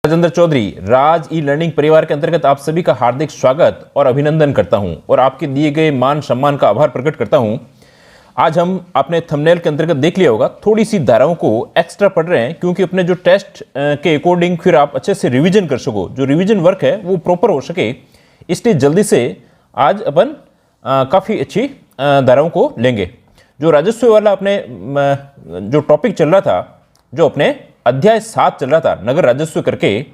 राजेंद्र चौधरी राज e learning परिवार के अंतर्गत आप सभी का हार्दिक स्वागत और अभिनंदन करता हूं और आपके दिए गए मान सम्मान का आभार प्रकट करता हूं। आज हम अपने थंबनेल के अंतर्गत देख लिया होगा, थोड़ी सी धाराओं को एक्स्ट्रा पढ़ रहे हैं क्योंकि अपने जो टेस्ट के अकॉर्डिंग फिर आप अच्छे से रिवीजन कर सको, जो रिवीजन वर्क है वो प्रॉपर हो सके, इसलिए जल्दी से आज अपन काफ़ी अच्छी धाराओं को लेंगे। जो राजस्व वाला अपने जो टॉपिक चल रहा था, जो अपने अध्याय 7 चल रहा था नगर राजस्व करके,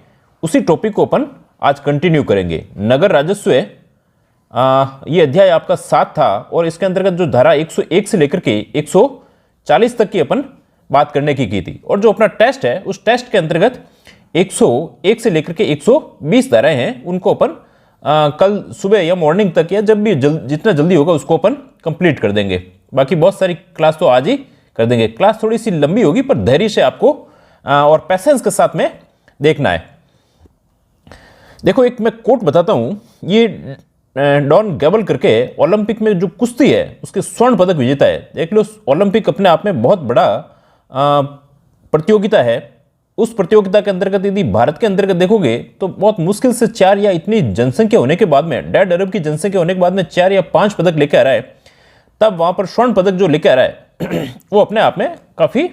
उसी टॉपिक को अपन आज कंटिन्यू करेंगे। नगर राजस्व ये अध्याय आपका 7 था और इसके अंतर्गत जो धारा 101 से लेकर के 140 तक की अपन बात करने की थी। और जो अपना टेस्ट है उस टेस्ट के अंतर्गत 101 से लेकर के 120 धाराएं हैं, उनको अपन कल सुबह या मॉर्निंग तक या जब भी जितना जल्दी होगा उसको अपन कंप्लीट कर देंगे। बाकी बहुत सारी क्लास तो आज ही कर देंगे। क्लास थोड़ी सी लंबी होगी पर धैर्य से आपको और पैसेंस के साथ में देखना है। देखो, एक मैं कोट बताता हूं, ये डॉन गैबल करके ओलंपिक में जो कुश्ती है उसके स्वर्ण पदक विजेता है। देख लो, ओलंपिक अपने आप में बहुत बड़ा प्रतियोगिता है। उस प्रतियोगिता के अंतर्गत यदि भारत के अंतर्गत देखोगे तो बहुत मुश्किल से 4 या इतनी जनसंख्या होने के बाद में, 1.5 अरब की जनसंख्या होने के बाद में 4 या 5 पदक लेके आ रहा है। तब वहां पर स्वर्ण पदक जो लेके आ रहा है वो अपने आप में काफी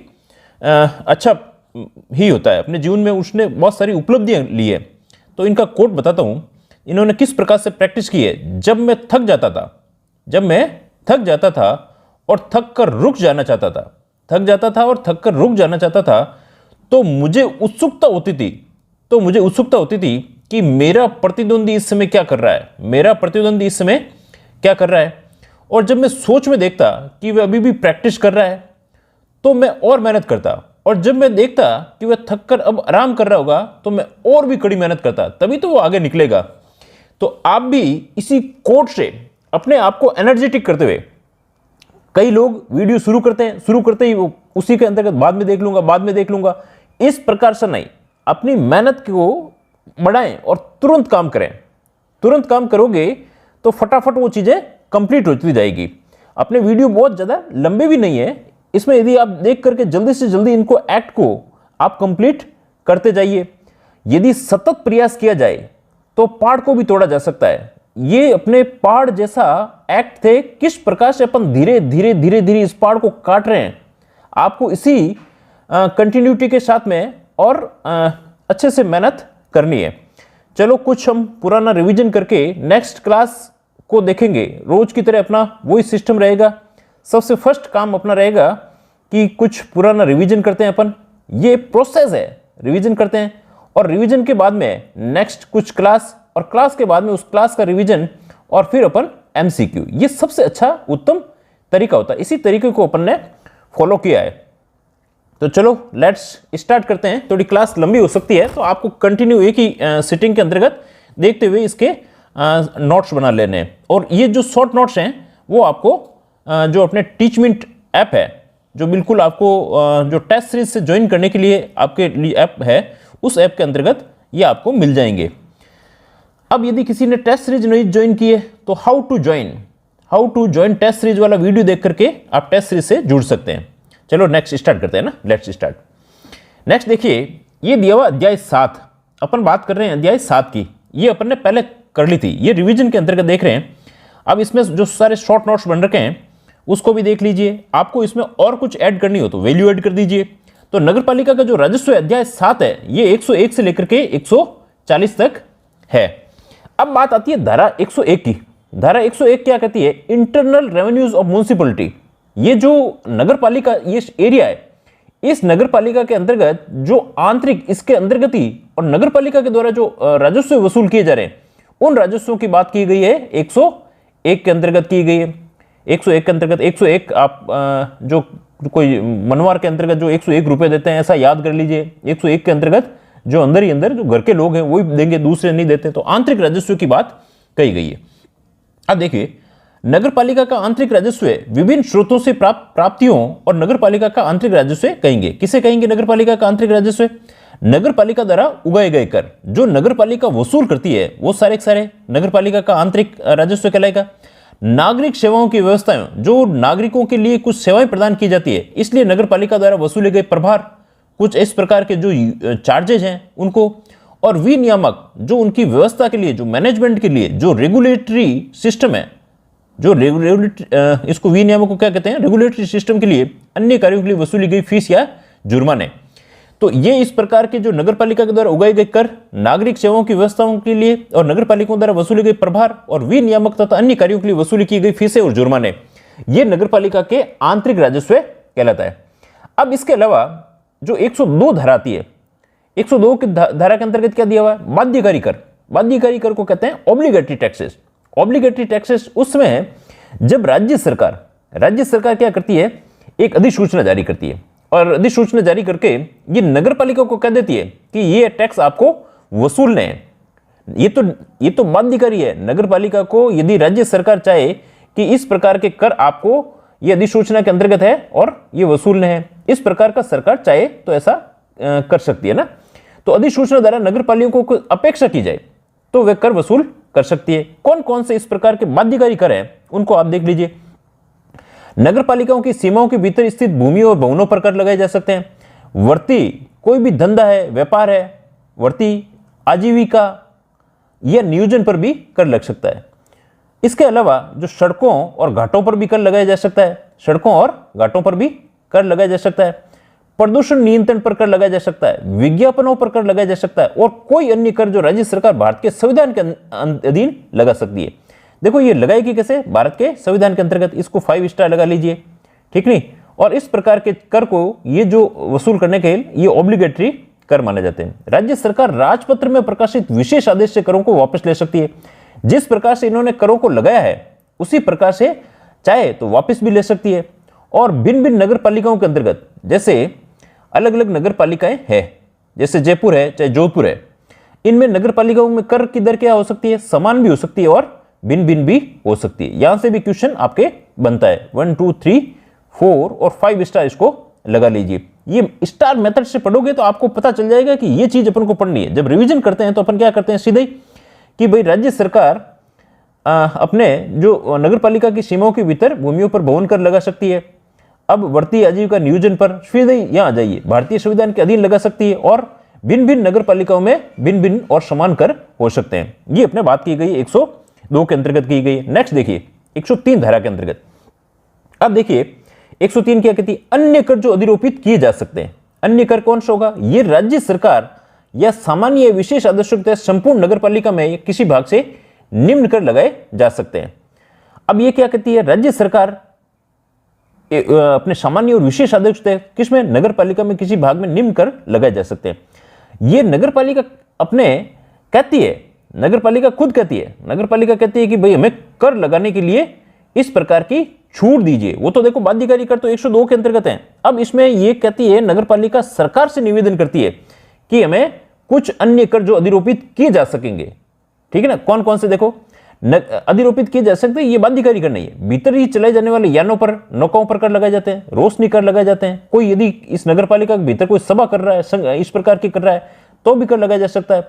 अच्छा ही होता है। अपने जीवन में उसने बहुत सारी उपलब्धियां ली है। तो इनका कोट बताता हूं, इन्होंने किस प्रकार से प्रैक्टिस की है। जब मैं थक जाता था और थक कर रुक जाना चाहता था, तो मुझे उत्सुकता होती थी कि मेरा प्रतिद्वंदी इस समय क्या कर रहा है। और जब मैं सोच में देखता कि वह अभी भी प्रैक्टिस कर रहा है तो मैं और मेहनत करता, और जब मैं देखता कि वह थककर अब आराम कर रहा होगा तो मैं और भी कड़ी मेहनत करता, तभी तो वो आगे निकलेगा। तो आप भी इसी कोट से अपने आप को एनर्जेटिक करते हुए, कई लोग वीडियो शुरू करते ही वो उसी के अंतर्गत बाद में देख लूंगा, इस प्रकार से नहीं, अपनी मेहनत को बढ़ाएं और तुरंत काम करें। तुरंत काम करोगे तो फटाफट वो चीजें कंप्लीट होती जाएगी। अपने वीडियो बहुत ज्यादा लंबे भी नहीं है, इसमें यदि आप देख करके जल्दी से जल्दी इनको एक्ट को आप कंप्लीट करते जाइए। यदि सतत प्रयास किया जाए तो पहाड़ को भी तोड़ा जा सकता है। ये अपने पहाड़ जैसा एक्ट थे, किस प्रकार से अपन धीरे धीरे इस पहाड़ को काट रहे हैं। आपको इसी कंटिन्यूटी के साथ में और अच्छे से मेहनत करनी है। चलो, कुछ हम पुराना रिवीजन करके नेक्स्ट क्लास को देखेंगे। रोज की तरह अपना वही सिस्टम रहेगा। सबसे फर्स्ट काम अपना रहेगा कि कुछ पुराना रिवीजन करते हैं अपन। ये प्रोसेस है, रिवीजन करते हैं और रिवीजन के बाद में नेक्स्ट कुछ क्लास, और क्लास के बाद में उस क्लास का रिवीजन, और फिर अपन एमसीक्यू। ये सबसे अच्छा उत्तम तरीका होता है। इसी तरीके को अपन ने फॉलो किया है। तो चलो लेट्स स्टार्ट करते हैं। थोड़ी क्लास लंबी हो सकती है तो आपको कंटिन्यू एक ही सिटिंग के अंतर्गत देखते हुए इसके नोट्स बना लेने हैं। और ये जो शॉर्ट नोट्स हैं वो आपको जो अपने टीचमिंट ऐप है, जो बिल्कुल आपको जो टेस्ट सीरीज से ज्वाइन करने के लिए आपके लिए ऐप है, उस ऐप के अंतर्गत ये आपको मिल जाएंगे। अब यदि किसी ने टेस्ट सीरीज नहीं ज्वाइन की है तो how to join test series वाला वीडियो देख करके आप टेस्ट सीरीज से जुड़ सकते हैं। चलो नेक्स्ट स्टार्ट करते हैं ना, लेट्स स्टार्ट। नेक्स्ट देखिए, ये दिया हुआ अध्याय 7, अपन बात कर रहे हैं अध्याय 7 की। ये अपन ने पहले कर ली थी, ये रिवीजन के अंतर्गत देख रहे हैं। अब इसमें जो सारे शॉर्ट नोट्स बन रखे हैं उसको भी देख लीजिए। आपको इसमें और कुछ ऐड करनी हो तो वैल्यू ऐड कर दीजिए। तो नगरपालिका का जो राजस्व अध्याय 7 है ये 101 से लेकर के 140 तक है। अब बात आती है धारा 101 की। धारा 101 क्या कहती है? Internal revenues of municipality. ये जो नगरपालिका, ये एरिया है, इस नगरपालिका के अंतर्गत जो आंतरिक, इसके अंतर्गत ही और नगरपालिका के द्वारा जो राजस्व वसूल किए जा रहे हैं उन राजस्वों की बात की गई है 101 के अंतर्गत की गई है। 101 के अंतर्गत 101 आप जो कोई मनवार के अंतर्गत जो 101 रुपए देते हैं, ऐसा याद कर लीजिए। 101 के अंतर्गत जो अंदर ही अंदर जो घर के लोग हैं वही देंगे, दूसरे नहीं देते। तो आंतरिक राजस्व की बात कही गई है। अब देखिए, नगरपालिका का आंतरिक राजस्व विभिन्न स्रोतों से प्राप्तियों और नगरपालिका का आंतरिक राजस्व कहेंगे। किसे कहेंगे नगरपालिका का आंतरिक राजस्व? नगरपालिका द्वारा उगाए गए कर जो नगरपालिका वसूल करती है वो सारे नगरपालिका का आंतरिक राजस्व कहलाएगा। नागरिक सेवाओं की व्यवस्थाएं, जो नागरिकों के लिए कुछ सेवाएं प्रदान की जाती है, इसलिए नगरपालिका द्वारा वसूले गए प्रभार, कुछ इस प्रकार के जो चार्जेज हैं उनको, और विनियामक जो उनकी व्यवस्था के लिए, जो मैनेजमेंट के लिए, जो रेगुलेटरी सिस्टम है, जो रेगुलेटरी इसको विनियामक को क्या कहते हैं, रेगुलेटरी सिस्टम के लिए अन्य कार्यों के लिए वसूली गई फीस या जुर्माने। तो ये इस प्रकार के जो नगरपालिका के द्वारा उगाए गए कर, नागरिक सेवाओं की व्यवस्थाओं के लिए और नगरपालिकाओं द्वारा वसूले गए प्रभार और विनियामक तथा अन्य कार्यों के लिए वसूली की गई फीसें और जुर्माने, ये नगरपालिका के आंतरिक राजस्व कहलाता है। अब इसके अलावा जो 102 धारा आती है, 102 की धारा के अंतर्गत क्या दिया हुआ है, बाध्यकारी कर। बाध्यकारी कर को कहते हैं ऑब्लिगेटरी टैक्सेस। ऑब्लिगेटरी टैक्सेस उसमें है जब राज्य सरकार क्या करती है, एक अधिसूचना जारी करती है और अधिसूचना जारी करके ये नगरपालिका को कह देती है कि ये टैक्स आपको वसूलने हैं। ये तो बाध्यकारी है नगरपालिका को, यदि राज्य सरकार चाहे कि इस प्रकार के कर आपको ये अधिसूचना के अंतर्गत है और ये वसूलने हैं, इस प्रकार का सरकार चाहे तो ऐसा कर सकती है ना। तो अधिसूचना द्वारा नगरपालिकाओं को अपेक्षा की जाए तो वे कर वसूल कर सकती है। कौन कौन से इस प्रकार के बाध्यकारी कर हैं उनको आप देख लीजिए। नगरपालिकाओं की सीमाओं के भीतर स्थित भूमि और भवनों पर कर लगाए जा सकते हैं। वर्ती कोई भी धंधा है, व्यापार है, वर्ती आजीविका या नियोजन पर भी कर लग सकता है। इसके अलावा जो सड़कों और घाटों पर भी कर लगाया जा सकता है, सड़कों और घाटों पर भी कर लगाया जा सकता है। प्रदूषण नियंत्रण पर कर लगाया जा सकता है, विज्ञापनों पर कर लगाया जा सकता है और कोई अन्य कर जो राज्य सरकार भारत के संविधान के अधीन लगा सकती है। देखो ये लगाएगी कैसे, भारत के संविधान के अंतर्गत, इसको 5 स्टार लगा लीजिए, ठीक नहीं। और इस प्रकार के कर को ये जो वसूल करने के लिए ये ऑब्लिगेटरी कर माने जाते हैं। राज्य सरकार राजपत्र में प्रकाशित विशेष आदेश से करों को वापस ले सकती है। जिस प्रकार से इन्होंने करों को लगाया है उसी प्रकार से चाहे तो वापस भी ले सकती है। और भिन्न भिन्न नगर पालिकाओं के अंतर्गत जैसे अलग अलग नगर पालिकाएं हैं, जैसे जयपुर है चाहे जोधपुर है, इनमें नगर पालिकाओं में कर की दर क्या हो सकती है, समान भी हो सकती है और भिन्न भिन्न भी हो सकती है। यहां से भी क्वेश्चन आपके बनता है। 1 2 3 4 और 5 स्टार इसको लगा लीजिए। ये स्टार मेथड से पढ़ोगे तो आपको पता चल जाएगा कि ये चीज अपन को पढ़नी है। जब रिवीजन करते हैं तो अपन क्या करते हैं सीधे ही कि भाई राज्य सरकार अपने जो नगर पालिका की सीमाओं के भीतर भूमियों पर भवन कर लगा सकती है। अब वर्ती आजीविका नियोजन पर सीधे यहाँ आ जाइए, भारतीय संविधान के अधीन लगा सकती है और भिन्न भिन्न नगर पालिकाओं में भिन्न भिन्न और समान कर हो सकते हैं। ये अपने बात की गई 102 के अंतर्गत की गई। नेक्स्ट देखिए 103 धारा के अंतर्गत। अब देखिए 103 क्या कहती है, अन्य कर जो अधिरोपित किए जा सकते हैं। अन्य कर कौन सा होगा, ये राज्य सरकार या सामान्य विशेष आदेशों के तहत संपूर्ण नगर पालिका में किसी भाग से निम्न कर लगाए जा सकते हैं। अब ये क्या कहती है, राज्य सरकार अपने सामान्य और विशेष आदेश तहत किसमें, नगर पालिका में किसी भाग में निम्न कर लगाए जा सकते हैं। ये नगर पालिका अपने कहती है, नगर पालिका खुद कहती है, नगर पालिका कहती है कि भाई हमें कर लगाने के लिए इस प्रकार की छूट दीजिए। वो तो देखो बाध्यकारी कर तो 102 के अंतर्गत है। अब इसमें ये कहती है नगर पालिका सरकार से निवेदन करती है कि हमें कुछ अन्य कर जो अधिरोपित किए जा सकेंगे, ठीक है ना। कौन कौन से देखो अधिरोपित किए जा सकते हैं, ये बाध्यकारी कर नहीं है। भीतर ही चलाए जाने वाले यानों पर, नौकाओं पर कर लगाए जाते हैं, रोशनी कर लगाए जाते हैं। कोई यदि इस नगर पालिका के भीतर कोई सभा कर रहा है, इस प्रकार की कर रहा है तो भी कर लगाया जा सकता है।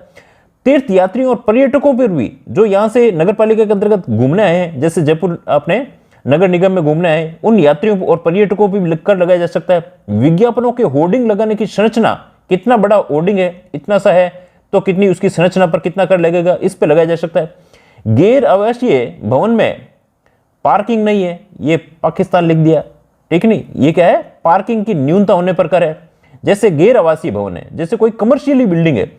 तीर्थ यात्रियों और पर्यटकों पर भी जो यहाँ से नगर पालिका के अंतर्गत घूमने आए हैं, जैसे जयपुर अपने नगर निगम में घूमने आए, उन यात्रियों और पर्यटकों पर भी कर लगाया जा सकता है। विज्ञापनों के होर्डिंग लगाने की संरचना, कितना बड़ा होर्डिंग है, इतना सा है तो कितनी उसकी संरचना पर कितना कर लगेगा, इस पर लगाया जा सकता है। गैर आवासीय भवन में पार्किंग नहीं है, ये पाकिस्तान लिख दिया, ठीक नहीं। ये क्या है, पार्किंग की न्यूनता होने पर कर है। जैसे गैर आवासीय भवन है, जैसे कोई कमर्शियली बिल्डिंग है,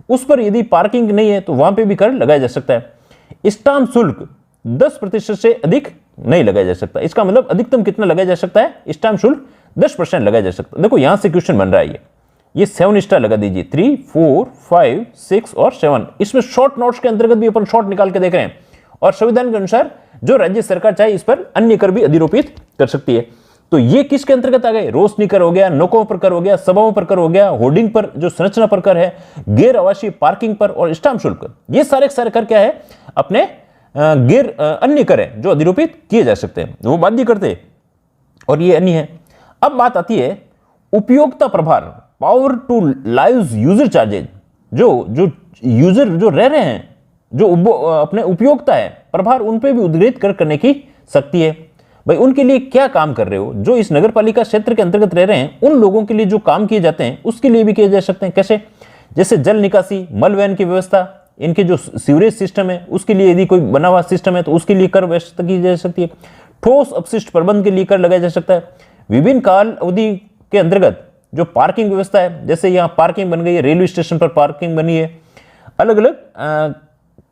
उस पर यदि पार्किंग नहीं है तो वहां पे भी कर लगाया जा सकता है। स्टाम्प शुल्क 10% से अधिक नहीं लगाया जा सकता। इसका मतलब अधिकतम कितना लगाया जा सकता है, स्टाम्प शुल्क 10% लगाया जा सकता है। देखो यहां से क्वेश्चन बन रहा है, ये 7 स्टार लगा दीजिए, 3 4 5 6 और 7। इसमें शॉर्ट नोट्स के अंतर्गत भी अपन शॉर्ट निकाल के देख रहे हैं। और संविधान के अनुसार जो राज्य सरकार चाहे इस पर अन्य कर भी अधिरोपित कर सकती है। तो ये किसके अंतर्गत आ गए, रोशनी कर हो गया, नौकाओं पर कर हो गया, सभाओं पर कर हो गया, होर्डिंग पर जो संरचना पर कर है, गैर आवासीय पार्किंग पर और स्टाम्प शुल्क। ये सारे कर क्या है, अपने गैर अन्य कर है जो अधिरोपित किए जा सकते हैं, वो बाध्य करते और ये अन्य है। अब बात आती है उपयोगिता प्रभार, power to live user charges. जो यूजर जो रह रहे हैं, जो अपने उपयोगिता है, प्रभार उन पे भी उद्घृत कर करने की शक्ति है। भाई उनके लिए क्या काम कर रहे हो, जो इस नगर पालिका क्षेत्र के अंतर्गत रह रहे हैं, उन लोगों के लिए जो काम किए जाते हैं उसके लिए भी किए जा सकते हैं। कैसे, जैसे जल निकासी, मल वहन की व्यवस्था, इनके जो सीवरेज सिस्टम है उसके लिए यदि कोई बना हुआ सिस्टम है तो उसके लिए कर व्यवस्था की जा सकती है। ठोस अपशिष्ट प्रबंधन के लिए कर लगाया जा सकता है। विभिन्न काल अवधि के अंतर्गत जो पार्किंग व्यवस्था है, जैसे यहाँ पार्किंग बन गई है, रेलवे स्टेशन पर पार्किंग बनी है, अलग अलग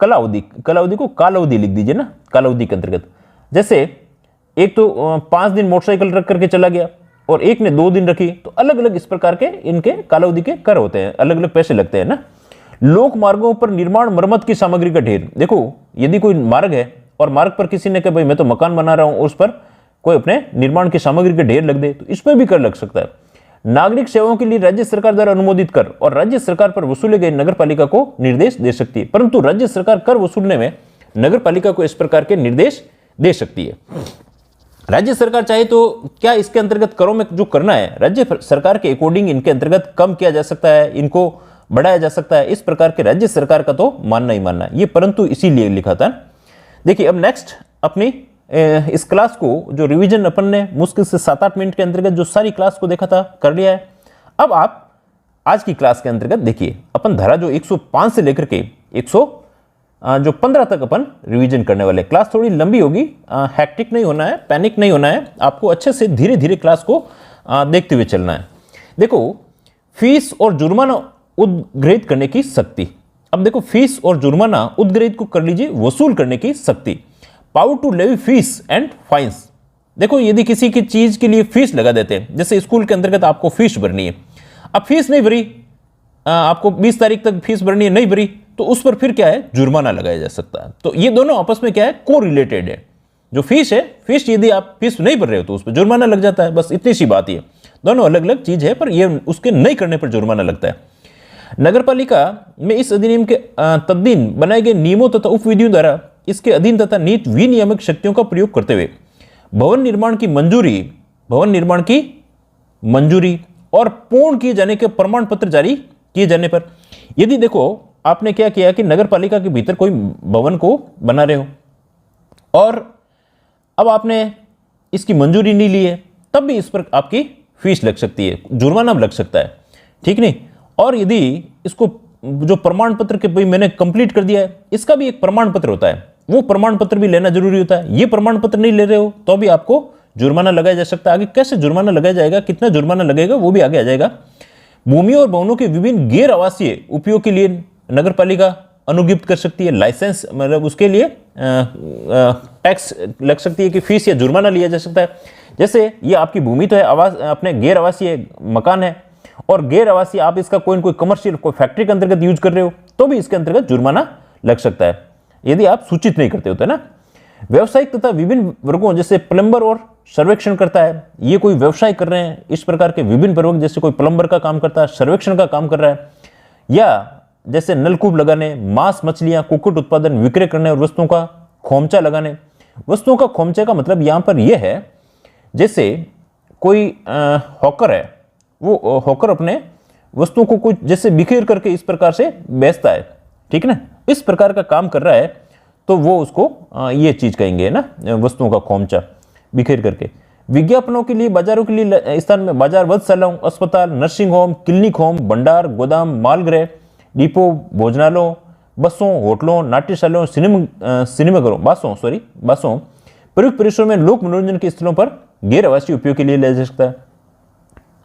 कलावधि को कालावधि लिख दीजिए ना, कालावधि के अंतर्गत। जैसे एक तो 5 दिन मोटरसाइकिल रख करके चला गया और एक ने 2 दिन रखी, तो अलग अलग इस प्रकार के इनके कालावधि के कर होते हैं, अलग अलग पैसे लगते हैं ना। लोक मार्गों पर निर्माण मरम्मत की सामग्री का ढेर। देखो यदि कोई मार्ग है और मार्ग पर किसी ने कहा भाई मैं तो मकान बना रहा हूं और उस पर कोई अपने निर्माण की सामग्री का ढेर लग दे, तो इस पर भी कर लग सकता है। नागरिक सेवाओं के लिए राज्य सरकार द्वारा अनुमोदित कर और राज्य सरकार पर वसूले गए नगर पालिका को निर्देश दे सकती है, परंतु राज्य सरकार कर वसूलने में नगर पालिका को इस प्रकार के निर्देश दे सकती है। राज्य सरकार चाहे तो क्या इसके अंतर्गत करों में जो करना है राज्य सरकार के अकॉर्डिंग इनके अंतर्गत कम किया जा सकता है, इनको बढ़ाया जा सकता है, इस प्रकार के राज्य सरकार का तो मानना ही मानना है ये, परंतु इसीलिए लिखा था। देखिए अब नेक्स्ट अपनी इस क्लास को जो रिवीजन अपन ने मुश्किल से 7-8 मिनट के अंतर्गत जो सारी क्लास को देखा था कर लिया है। अब आप आज की क्लास के अंतर्गत देखिए अपन धारा जो 105 से लेकर के 115 तक अपन रिवीजन करने वाले। क्लास थोड़ी लंबी होगी, हैक्टिक नहीं होना है, पैनिक नहीं होना है, आपको अच्छे से धीरे धीरे क्लास को देखते हुए चलना है। देखो फीस और जुर्माना उद्ग्रहित करने की शक्ति। अब देखो फीस और जुर्माना उद्ग्रहित को कर लीजिए वसूल करने की शक्ति। Power to levy fees and fines. देखो यदि किसी की चीज के लिए फीस लगा देते हैं, जैसे स्कूल के अंतर्गत आपको फीस भरनी है, अब फीस नहीं भरी, आपको 20 तारीख तक फीस भरनी है, नहीं भरी, तो उस पर फिर क्या है जुर्माना लगाया जा सकता है। तो ये दोनों आपस में क्या है को रिलेटेड है। जो फीस है, फीस यदि आप फीस नहीं भर रहे हो तो उस पर जुर्माना लग जाता है, बस इतनी सी बात है। दोनों अलग अलग चीज है, पर ये उसके नहीं करने पर जुर्माना लगता है। नगरपालिका में इस अधिनियम के तद्दीन बनाए गए नियमों तथा उपविधियों द्वारा इसके अधीन तथा नीति विनियामक शक्तियों का प्रयोग करते हुए भवन निर्माण की मंजूरी और पूर्ण किए जाने के प्रमाण पत्र जारी किए जाने पर, यदि देखो आपने क्या किया कि नगरपालिका के भीतर कोई भवन को बना रहे हो और अब आपने इसकी मंजूरी नहीं ली है, तब भी इस पर आपकी फीस लग सकती है, जुर्माना लग सकता है, ठीक नहीं। और यदि इसको जो प्रमाण पत्र के भाई मैंने कंप्लीट कर दिया है, इसका भी एक प्रमाण पत्र होता है, वो प्रमाण पत्र भी लेना जरूरी होता है। ये प्रमाण पत्र नहीं ले रहे हो तो भी आपको जुर्माना लगाया जा सकता है। आगे कैसे जुर्माना लगाया जाएगा, कितना जुर्माना लगेगा, वो भी आगे आ जाएगा। भूमि और भवनों के विभिन्न गैर आवासीय उपयोग के लिए नगरपालिका अनुज्ञप्त कर सकती है लाइसेंस, मतलब उसके लिए टैक्स लग सकती है कि फीस या जुर्माना लिया जा सकता है। जैसे ये आपकी भूमि तो है, आवास अपने गैर आवासीय मकान है और गैर आवासीय आप इसका कोई न कोई कमर्शियल कोई फैक्ट्री के अंतर्गत यूज कर रहे हो तो भी इसके अंतर्गत जुर्माना लग सकता है यदि आप सूचित नहीं करते होते ना। व्यवसायिक तथा विभिन्न वर्गों जैसे प्लम्बर और सर्वेक्षण करता है, ये कोई व्यवसाय कर रहे हैं, इस प्रकार के विभिन्न वर्ग जैसे कोई प्लम्बर का काम करता है, सर्वेक्षण का काम कर रहा है, या जैसे नलकूप लगाने, मांस मछलियां कुक्कुट उत्पादन विक्रय करने और वस्तुओं का खोमचा लगाने। वस्तुओं का खोमचे का मतलब यहां पर यह है जैसे कोई हॉकर है, वो हॉकर अपने वस्तुओं को कुछ जैसे बिखेर करके इस प्रकार से बेचता है, ठीक ना, इस प्रकार का काम कर रहा है तो वो उसको ये चीज कहेंगे ना, वस्तुओं का खोमचा बिखेर करके। विज्ञापनों के लिए, बाजारों के लिए स्थान में बाजार, वधशालाओं, अस्पताल, नर्सिंग होम, क्लिनिक होम, भंडार, गोदाम, मालगृह, डिपो, भोजनालयों, बसों, होटलों, नाट्यशालाओं, सिनेमाघरों, बासों प्रयुक्त परिसरों में लोक मनोरंजन के स्थलों पर गैर आवासीय उपयोग के लिए लिया जा सकता है।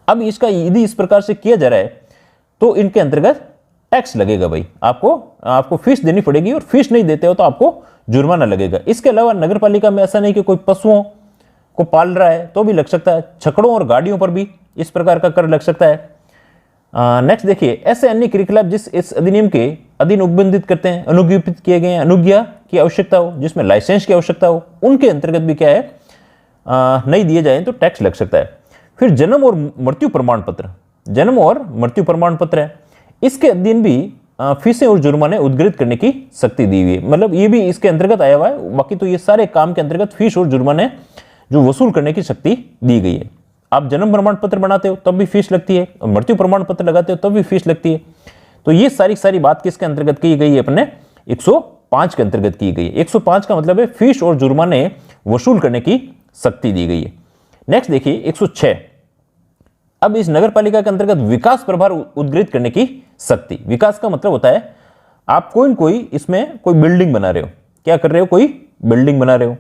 अब इसका यदि इस प्रकार से किया जा रहा है तो इनके अंतर्गत टैक्स लगेगा भाई, आपको फीस देनी पड़ेगी और फीस नहीं देते हो तो आपको जुर्माना लगेगा। इसके अलावा नगरपालिका में ऐसा नहीं कि कोई पशुओं को पाल रहा है तो भी लग सकता है, छकड़ों और गाड़ियों पर भी इस प्रकार का कर लग सकता है। नेक्स्ट देखिए, ऐसे अन्य क्रियाकलाप जिस इस अधिनियम के अधीन उपबंधित करते हैं, अनुज्ञापित किए गए हैं, अनुज्ञा की आवश्यकता हो, जिसमें लाइसेंस की आवश्यकता हो, उनके अंतर्गत भी क्या है नहीं दिए जाए तो टैक्स लग सकता है। फिर जन्म और मृत्यु प्रमाण पत्र है, इसके अधीन भी फीसें और जुर्माने उद्ग्रहित करने की शक्ति दी हुई है, मतलब ये भी इसके अंतर्गत आया हुआ है। बाकी तो ये सारे काम के अंतर्गत फीस और जुर्माने जो वसूल करने की शक्ति दी गई है। आप जन्म प्रमाण पत्र बनाते हो तब भी फीस लगती है, और मृत्यु प्रमाण पत्र लगाते हो तब भी फीस लगती है। तो ये सारी बात किसके अंतर्गत की गई है, अपने 105 के अंतर्गत की गई है। 105 का मतलब है फीस और जुर्माने वसूल करने की शक्ति दी गई है। नेक्स्ट देखिए 106, अब इस नगर पालिका के अंतर्गत विकास प्रभार उद्गृहित करने की शक्ति। विकास का मतलब होता है आप कोई न कोई इसमें कोई बिल्डिंग बना रहे हो। क्या कर रहे हो? कोई बिल्डिंग बना रहे हो।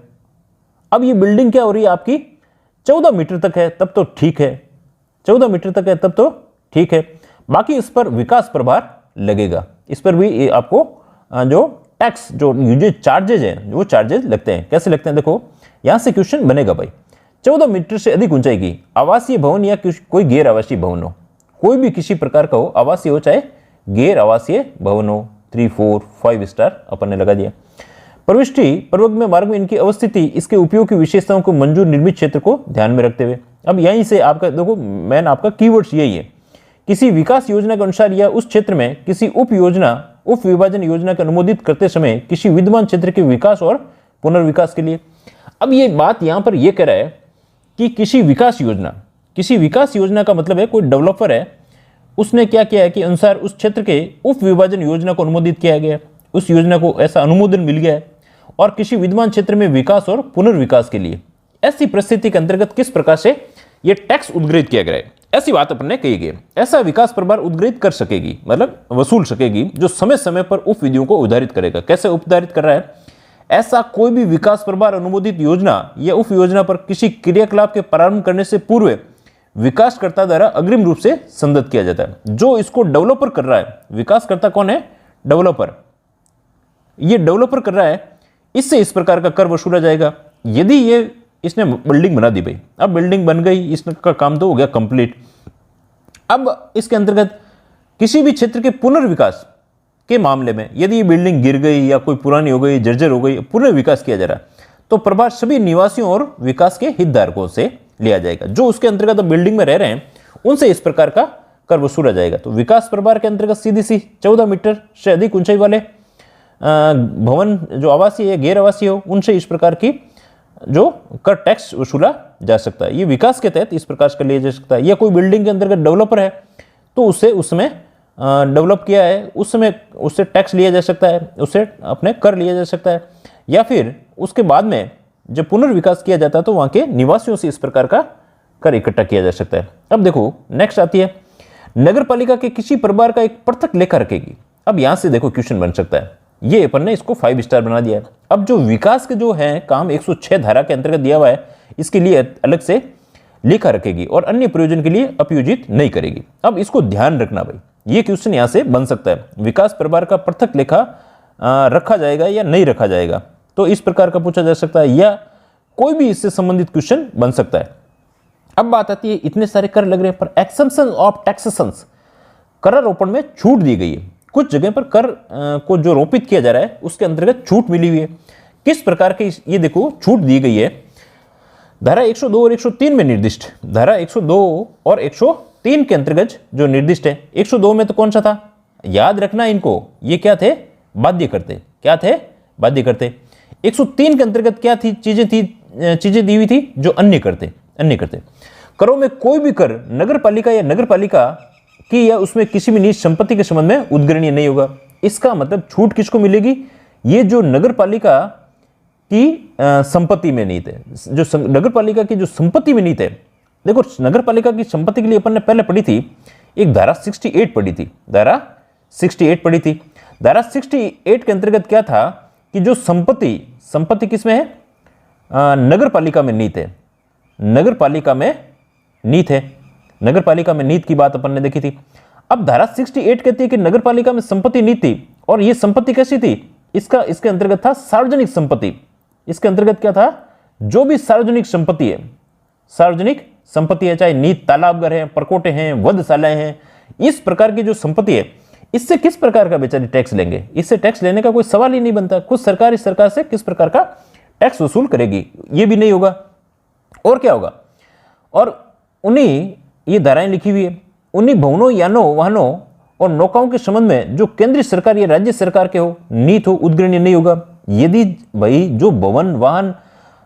अब ये बिल्डिंग क्या हो रही है आपकी 14 मीटर तक है, तब तो ठीक है, 14 मीटर तक है तब तो ठीक है। बाकी इस पर विकास प्रभार लगेगा, इस पर भी आपको जो टैक्स, जो यूजेज चार्जेज हैं, वो चार्जेज लगते हैं। कैसे लगते हैं? देखो यहां से क्वेश्चन बनेगा भाई, 14 मीटर से अधिक ऊंचाई की आवासीय भवन या कोई गैर आवासीय भवन हो, कोई भी किसी प्रकार का हो, आवासीय हो चाहे गैर आवासीय भवन हो, 3, 4, 5 स्टार अपन ने लगा दिया। प्रविष्टि प्रवर्ग में मार्ग में इनकी अवस्थिति, इसके उपयोग की विशेषताओं को मंजूर निर्मित क्षेत्र को ध्यान में रखते हुए। अब यहीं से आपका देखो मैन आपका कीवर्ड्स यही है, किसी विकास योजना के अनुसार या उस क्षेत्र में किसी उप योजना, उप विभाजन योजना को अनुमोदित करते समय किसी विद्यमान क्षेत्र के विकास और पुनर्विकास के लिए। अब ये बात यहां पर यह कह रहा है कि किसी विकास योजना का मतलब है कोई डेवलपर है, उसने क्या किया है कि अनुसार उस क्षेत्र के उप विभाजन योजना को अनुमोदित किया गया, उस योजना को ऐसा अनुमोदन मिल गया है, और किसी विद्यमान क्षेत्र में विकास और पुनर्विकास के लिए ऐसी परिस्थिति के अंतर्गत किस प्रकार से यह टैक्स उद्गृहित किया गया है, ऐसी बात अपन ने कही गई। ऐसा विकास प्रभार उद्गृहित कर सकेगी, मतलब वसूल सकेगी, जो समय समय पर उप विधियों को उधारित करेगा। कैसे उधारित कर रहा है? ऐसा कोई भी विकास प्रभार अनुमोदित योजना या उप योजना पर किसी क्रियाकलाप के प्रारंभ करने से पूर्व विकासकर्ता द्वारा अग्रिम रूप से संदत किया जाता है। जो इसको डेवलपर कर रहा है, विकासकर्ता कौन है? डेवलपर। ये डेवलपर कर रहा है, इससे इस प्रकार का कर वसूला जाएगा। यदि ये इसने बिल्डिंग बना दी भाई, अब बिल्डिंग बन गई, इसका काम तो हो गया कंप्लीट। अब इसके अंतर्गत किसी भी क्षेत्र के पुनर्विकास के मामले में यदि ये बिल्डिंग गिर गई या कोई पुरानी हो गई, जर्जर हो गई, पुनर्विकास किया जा रहा है, तो प्रभार सभी निवासियों और विकास के हितधारकों से लिया जाएगा। जो उसके अंतर्गत बिल्डिंग में रह रहे हैं उनसे इस प्रकार का कर वसूला जाएगा। तो विकास प्रभार के अंतर्गत सीधी सी 14 मीटर से अधिक ऊंचाई वाले भवन जो आवासीय या गैर आवासीय हो, उनसे इस प्रकार की जो कर टैक्स वसूला जा सकता है। ये विकास के तहत इस प्रकार का लिया जा सकता है। या कोई बिल्डिंग के अंतर्गत डेवलपर है तो उससे उसमें डेवलप किया है, उस समय उससे टैक्स लिया जा सकता है, उससे अपने कर लिया जा सकता है। या फिर उसके बाद में जब पुनर्विकास किया जाता है तो वहां के निवासियों से इस प्रकार का कर इकट्ठा किया जा सकता है। अब देखो नेक्स्ट आती है, नगर पालिका के किसी प्रभार का एक पृथक लेखा रखेगी। अब यहां से देखो क्वेश्चन बन सकता है, ये अपन ने इसको 5 स्टार बना दिया है। अब जो विकास के जो है काम 106 धारा के अंतर्गत दिया हुआ है, इसके लिए अलग से लेखा रखेगी और अन्य प्रयोजन के लिए अपयोजित नहीं करेगी। अब इसको ध्यान रखना भाई, ये क्वेश्चन यहां से बन सकता है, विकास प्रभार का पृथक लेखा रखा जाएगा या नहीं रखा जाएगा, तो इस प्रकार का पूछा जा सकता है, या कोई भी इससे संबंधित क्वेश्चन बन सकता है। अब बात आती है, इतने सारे कर लग रहे हैं पर एक्सेम्पशन ऑफ टैक्सेशंस, करारोपण में छूट दी गई है। कुछ जगह पर कर को जो रोपित किया जा रहा है उसके अंतर्गत छूट मिली हुई है। किस प्रकार के ये देखो छूट दी गई है, धारा 102 और 103 में निर्दिष्ट। धारा 102 और 103 के अंतर्गत जो निर्दिष्ट है, 102 में तो कौन सा था, याद रखना इनको, ये क्या थे, बाध्य करते। क्या थे, बाध्य करते। 103 के अंतर्गत क्या थी, चीजें दी हुई थी जो अन्य करते। करों में कोई भी कर नगर पालिका या नगर पालिका की या उसमें किसी भी निजी संपत्ति के संबंध में उद्ग्रणीय नहीं होगा। इसका मतलब छूट किसको मिलेगी, ये जो नगर पालिका की संपत्ति में नहीं थे, जो नगर पालिका की जो संपत्ति में नहीं थे। देखो नगर पालिका की संपत्ति के लिए अपन ने पहले पढ़ी थी, एक धारा 68 पढ़ी थी, धारा 68 पढ़ी थी। धारा 68 के अंतर्गत क्या था कि जो संपत्ति किसमें है, नगर पालिका में नहीं थे, नगर पालिका में नहीं थे, नगर पालिका में नीति की बात अपन ने देखी थी। अब धारा 68 कहती है कि नगर पालिका में संपत्ति नीति थी, और ये संपत्ति कैसी थी, इसके अंतर्गत था सार्वजनिक संपत्ति। इसके अंतर्गत क्या था, जो भी सार्वजनिक संपत्ति है, चाहे नीत तालाब घर है, परकोटे हैं, वधशालाएं हैं, इस प्रकार की जो संपत्ति है, इससे किस प्रकार का बेचारी टैक्स लेंगे, इससे टैक्स लेने का कोई सवाल ही नहीं बनता। खुद सरकार इस सरकार से किस प्रकार का टैक्स वसूल करेगी, ये भी नहीं होगा। और क्या होगा, और उन्हीं ये धाराएं लिखी हुई है, उन्हीं भवनों, यानों, वाहनों और नौकाओं के संबंध में जो केंद्रीय सरकार या राज्य सरकार के हो, नीत हो, उद्ग्रणीय नहीं होगा। यदि भाई जो भवन, वाहन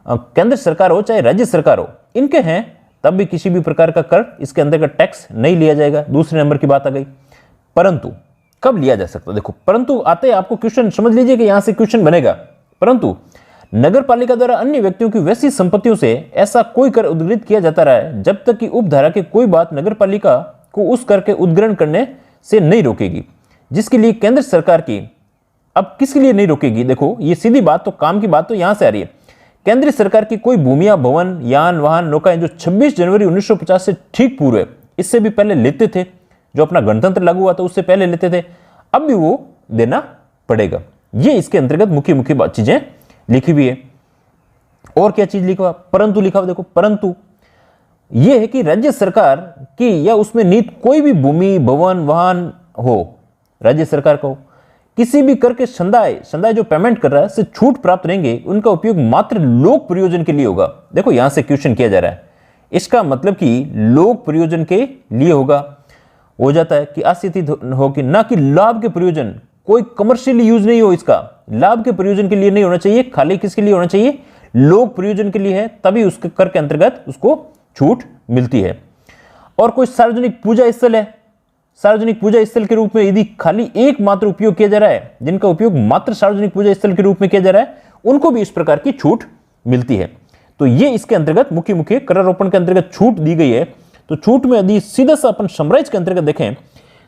केंद्र सरकार हो चाहे राज्य सरकार हो, इनके हैं, तब भी किसी भी प्रकार का कर इसके अंदर का टैक्स नहीं लिया जाएगा। दूसरे नंबर की बात आ गई। परंतु कब लिया जा सकता है, देखो परंतु आते आपको क्वेश्चन समझ लीजिए कि यहां से क्वेश्चन बनेगा। परंतु नगर पालिका द्वारा अन्य व्यक्तियों की वैसी संपत्तियों से ऐसा कोई कर उद्गृहित किया जाता रहा है जब तक कि उपधारा की कोई बात नगर पालिका को उस कर के उद्ग्रहण करने से नहीं रोकेगी, जिसके लिए केंद्र सरकार की, अब किसके लिए नहीं रोकेगी, देखो ये सीधी बात, तो काम की बात तो यहां से आ रही है। केंद्र सरकार की कोई भूमिया, भवन, यान, वाहन, नौकाएं जो 26 जनवरी 1950 से ठीक पूर्व, इससे भी पहले लेते थे, जो अपना गणतंत्र लागू हुआ था उससे पहले लेते थे, अब भी वो देना पड़ेगा। ये इसके अंतर्गत मुख्य मुख्य चीजें लिखी हुई है। और क्या चीज लिखा हुआ, परंतु लिखा हुआ, देखो परंतु यह है कि राज्य सरकार की या उसमें नीत कोई भी भूमि, भवन, वाहन हो, राज्य सरकार का हो, किसी भी कर के संदाय जो पेमेंट कर रहा है से छूट प्राप्त रहेंगे, उनका उपयोग मात्र लोक प्रयोजन के लिए होगा। देखो यहां से क्वेश्चन किया जा रहा है, इसका मतलब कि लोक प्रयोजन के लिए होगा, हो जाता है कि आस्थित हो कि ना कि लाभ के प्रयोजन, कोई कमर्शियल यूज नहीं हो, इसका लाभ के प्रयोजन के लिए नहीं होना चाहिए, खाली किसके लिए होना चाहिए, लोक प्रयोजन के लिए है, तभी उसके कर के अंतर्गत उसको छूट मिलती है। और कोई सार्वजनिक पूजा स्थल है, सार्वजनिक पूजा स्थल के रूप में यदि खाली एकमात्र उपयोग किया जा रहा है, जिनका उपयोग मात्र सार्वजनिक पूजा स्थल के रूप में किया जा रहा है, उनको भी इस प्रकार की छूट मिलती है। तो ये इसके अंतर्गत मुख्य मुख्य करारोपण के अंतर्गत छूट दी गई है। तो छूट में यदि सीधा सा अपन समराइज के अंतर्गत देखें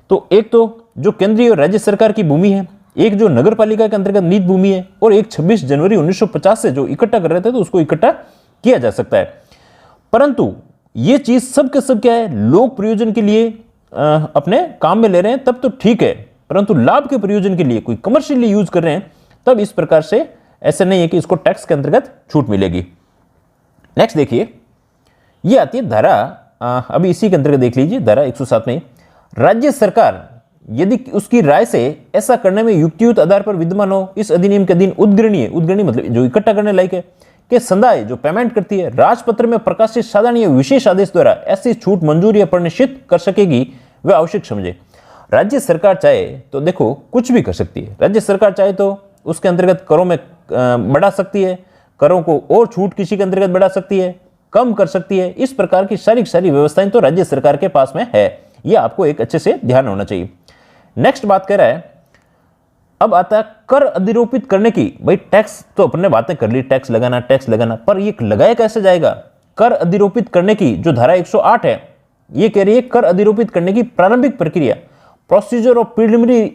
तो एक तो जो केंद्रीय और राज्य सरकार की भूमि है, एक जो नगर पालिका के अंतर्गत नीत भूमि है, और एक 26 जनवरी 1950 से जो इकट्ठा कर रहे थे तो उसको इकट्ठा किया जा सकता है। परंतु ये चीज सब के सब क्या है, लोक प्रयोजन के लिए अपने काम में ले रहे हैं तब तो ठीक है, परंतु लाभ के प्रयोजन के लिए कोई कमर्शियली यूज कर रहे हैं तब इस प्रकार से ऐसे नहीं है कि इसको टैक्स के अंतर्गत छूट मिलेगी। नेक्स्ट देखिए, ये आती है धारा, अभी इसी के अंतर्गत देख लीजिए धारा 107 में, राज्य सरकार यदि उसकी राय से ऐसा करने में युक्तियुक्त आधार पर विद्यमान हो, इस अधिनियम के अधीन उद्ग्रहणीय मतलब जो इकट्ठा करने लायक है के संदाय जो पेमेंट करती है, राजपत्र में प्रकाशित साधारण या विशेष आदेश द्वारा ऐसी छूट मंजूर या परिनिश्चित कर सकेगी वह आवश्यक समझे। राज्य सरकार चाहे तो देखो कुछ भी कर सकती है, राज्य सरकार चाहे तो उसके अंतर्गत करों में बढ़ा सकती है, करों को और छूट किसी के अंतर्गत बढ़ा सकती है, कम कर सकती है, इस प्रकार की सारी व्यवस्थाएं तो राज्य सरकार के पास में है। यह आपको एक अच्छे से ध्यान होना चाहिए। नेक्स्ट बात कह रहा है, अब आता है कर अधिरोपित करने की। भाई टैक्स तो अपने बातें कर ली, टैक्स लगाना, पर ये लगाया कैसे जाएगा? कर अधिरोपित करने की जो धारा 108 है ये कह रही है कर अधिरोपित करने की प्रारंभिक प्रक्रिया, procedure of preliminary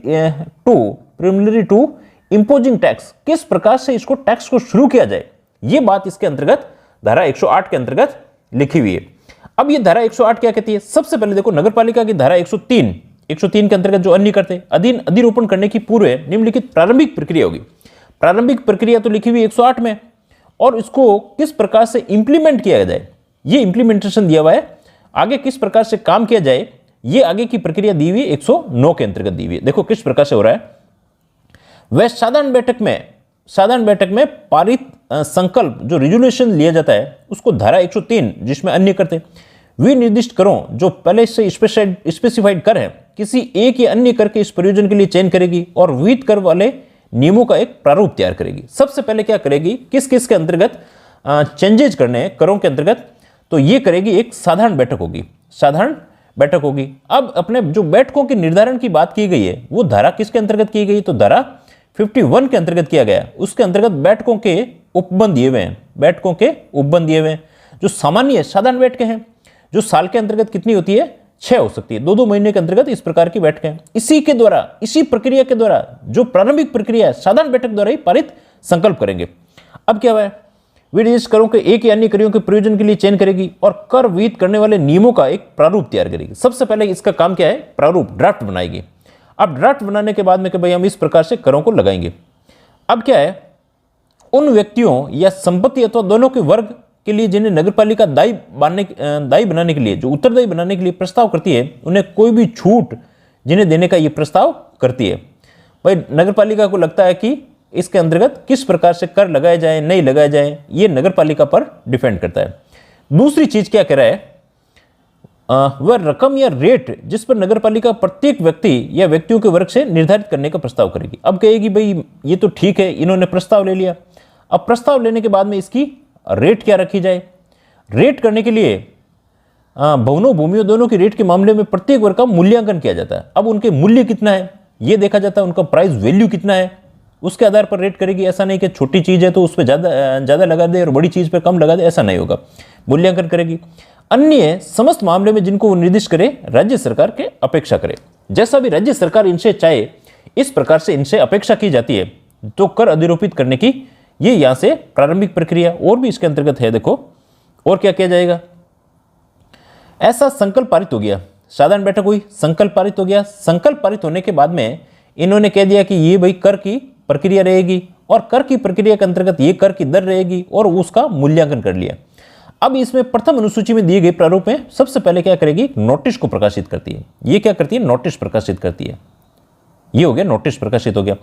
to imposing tax, किस प्रकार से इसको टैक्स को शुरू किया जाए, ये बात इसके अंतर्गत धारा 108 के अंतर्गत लिखी हुई है। अब ये धारा 108 क्या कहती है? सबसे पहले देखो नगरपालिका की धारा 103 के अंतर्गत जो अन्य करते अधिरोपण करने की पूर्व निम्नलिखित प्रारंभिक प्रक्रिया होगी। प्रारंभिक प्रक्रिया तो लिखी हुई 108 में, और इसको किस प्रकार से इंप्लीमेंट किया जाए ये इंप्लीमेंटेशन दिया हुआ है। आगे किस प्रकार से काम किया जाए ये आगे की प्रक्रिया दी हुई 109 के अंतर्गत दी हुई है। देखो किस प्रकार से हो रहा है। वह साधारण बैठक में पारित संकल्प जो रिजोल्यूशन लिया जाता है उसको धारा 103 जिसमें अन्य करते विनिर्दिष्ट करों जो पहले से स्पेसिफाइड कर है किसी एक या अन्य कर के इस प्रयोजन के लिए चयन करेगी और विहित कर वाले नियमों का एक प्रारूप तैयार करेगी। सबसे पहले क्या करेगी, किस किस के अंतर्गत चेंजेज करने हैं करों के अंतर्गत, तो ये करेगी एक साधारण बैठक होगी। अब अपने जो बैठकों के निर्धारण की बात की गई है वो धारा किसके अंतर्गत की गई, तो धारा 51 के अंतर्गत किया गया। उसके अंतर्गत बैठकों के उपबंध दिए हुए हैं। जो सामान्य साधारण बैठकें हैं जो साल के अंतर्गत कितनी होती है, 6 हो सकती है, 2-2 महीने के अंतर्गत इस प्रकार की बैठकें। इसी प्रक्रिया के द्वारा जो प्रारंभिक प्रक्रिया है साधारण बैठक द्वारा ही पारित संकल्प करेंगे। अब क्या हुआ है, विनिर्दिष्ट करों के एक या अन्य करों के प्रयोजन के लिए चयन करेगी और कर विहित करने वाले नियमों का एक प्रारूप तैयार करेगी। सबसे पहले इसका काम क्या है, प्रारूप ड्राफ्ट बनाएगी। अब ड्राफ्ट बनाने के बाद में कि भाई हम इस प्रकार से करों को लगाएंगे। अब क्या है, उन व्यक्तियों या संपत्ति अथवा दोनों के वर्ग के लिए जिन्हें नगरपालिका दायी बनाने के लिए, जो उत्तरदायी बनाने के लिए प्रस्ताव करती है, उन्हें कोई भी छूट जिन्हें देने का ये प्रस्ताव करती है। भाई नगरपालिका को लगता है कि इसके अंतर्गत किस प्रकार से कर लगाए जाए नहीं लगाए जाए, ये नगरपालिका पर डिपेंड करता है। दूसरी चीज क्या कह रहा है, वह रकम या रेट जिस पर नगरपालिका प्रत्येक व्यक्ति या व्यक्तियों के वर्ग से निर्धारित करने का प्रस्ताव करेगी। अब कहेगी भाई ये तो ठीक है, इन्होंने प्रस्ताव ले लिया, अब प्रस्ताव लेने के बाद में इसकी रेट क्या रखी जाए। रेट करने के लिए भवनों भूमियों दोनों की रेट के मामले में प्रत्येक वर्ग का मूल्यांकन किया जाता है। अब उनके मूल्य कितना है ये देखा जाता है, उनका प्राइस वैल्यू कितना है उसके आधार पर रेट करेगी। ऐसा नहीं कि छोटी चीज़ है तो उस पर ज़्यादा लगा दे और बड़ी चीज़ पर कम लगा दे, ऐसा नहीं होगा। मूल्यांकन करेगी। अन्य समस्त मामले में जिनको वो निर्दिष्ट करे राज्य सरकार के अपेक्षा करे। जैसा भी राज्य सरकार इनसे चाहे इस प्रकार से इनसे अपेक्षा की जाती है तो कर अधिरोपित करने की ये यहाँ से प्रारंभिक प्रक्रिया। और भी इसके अंतर्गत है, देखो और क्या किया जाएगा। ऐसा संकल्प पारित हो गया, साधारण बैठक हुई, संकल्प पारित हो गया। संकल्प पारित होने के बाद में इन्होंने कह दिया कि ये भाई कर की प्रक्रिया रहेगी और कर की प्रक्रिया के अंतर्गत ये कर की दर रहेगी और उसका मूल्यांकन कर लिया। अब इसमें प्रथम अनुसूची में दिए गए प्रारूप में सबसे पहले क्या करेगी, नोटिस को प्रकाशित करती है। ये क्या करती है, नोटिस प्रकाशित करती है। ये हो गया, नोटिस प्रकाशित हो गया।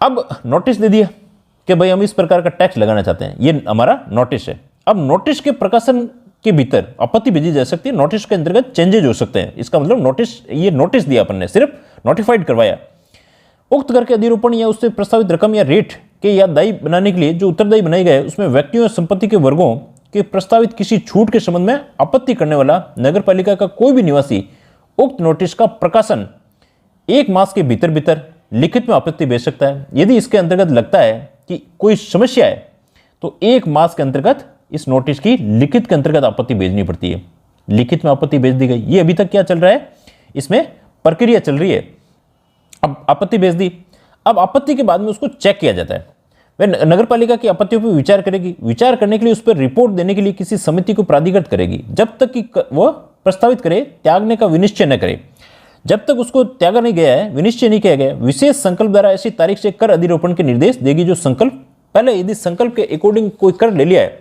अब नोटिस दे दिया कि भाई हम इस प्रकार का टैक्स लगाना चाहते हैं, ये हमारा नोटिस है। अब नोटिस के प्रकाशन के भीतर आपत्ति भेजी जा सकती है, नोटिस के अंतर्गत चेंजेज हो सकते हैं। इसका मतलब नोटिस, ये नोटिस दिया अपन ने, सिर्फ नोटिफाइड करवाया। उक्त कर के अधिरोपण या उससे प्रस्तावित रकम या रेट के या दायी बनाने के लिए जो उत्तरदायी बनाए गए उसमें व्यक्तियों और संपत्ति के वर्गों के प्रस्तावित किसी छूट के संबंध में आपत्ति करने वाला नगरपालिका का कोई भी निवासी उक्त नोटिस का प्रकाशन 1 मास के भीतर भीतर लिखित में आपत्ति भेज सकता है। यदि इसके अंतर्गत लगता है कि कोई समस्या है तो 1 मास के अंतर्गत इस नोटिस की लिखित के अंतर्गत आपत्ति भेजनी पड़ती है। लिखित में आपत्ति भेज दी गई। ये अभी तक क्या चल रहा है, इसमें प्रक्रिया चल रही है। अब आपत्ति भेज दी, अब आपत्ति के बाद में उसको चेक किया जाता है। वह नगरपालिका की आपत्तियों पर विचार करेगी। विचार करने के लिए उस पर रिपोर्ट देने के लिए किसी समिति को प्राधिकृत करेगी जब तक कि वह प्रस्तावित करे त्यागने का विनिश्चय न करे। जब तक उसको त्यागा नहीं गया है, विनिश्चय नहीं किया गया, विशेष संकल्प द्वारा ऐसी तारीख से कर अधिरोपण के निर्देश देगी जो संकल्प पहले, यदि संकल्प के अकॉर्डिंग कोई कर ले लिया है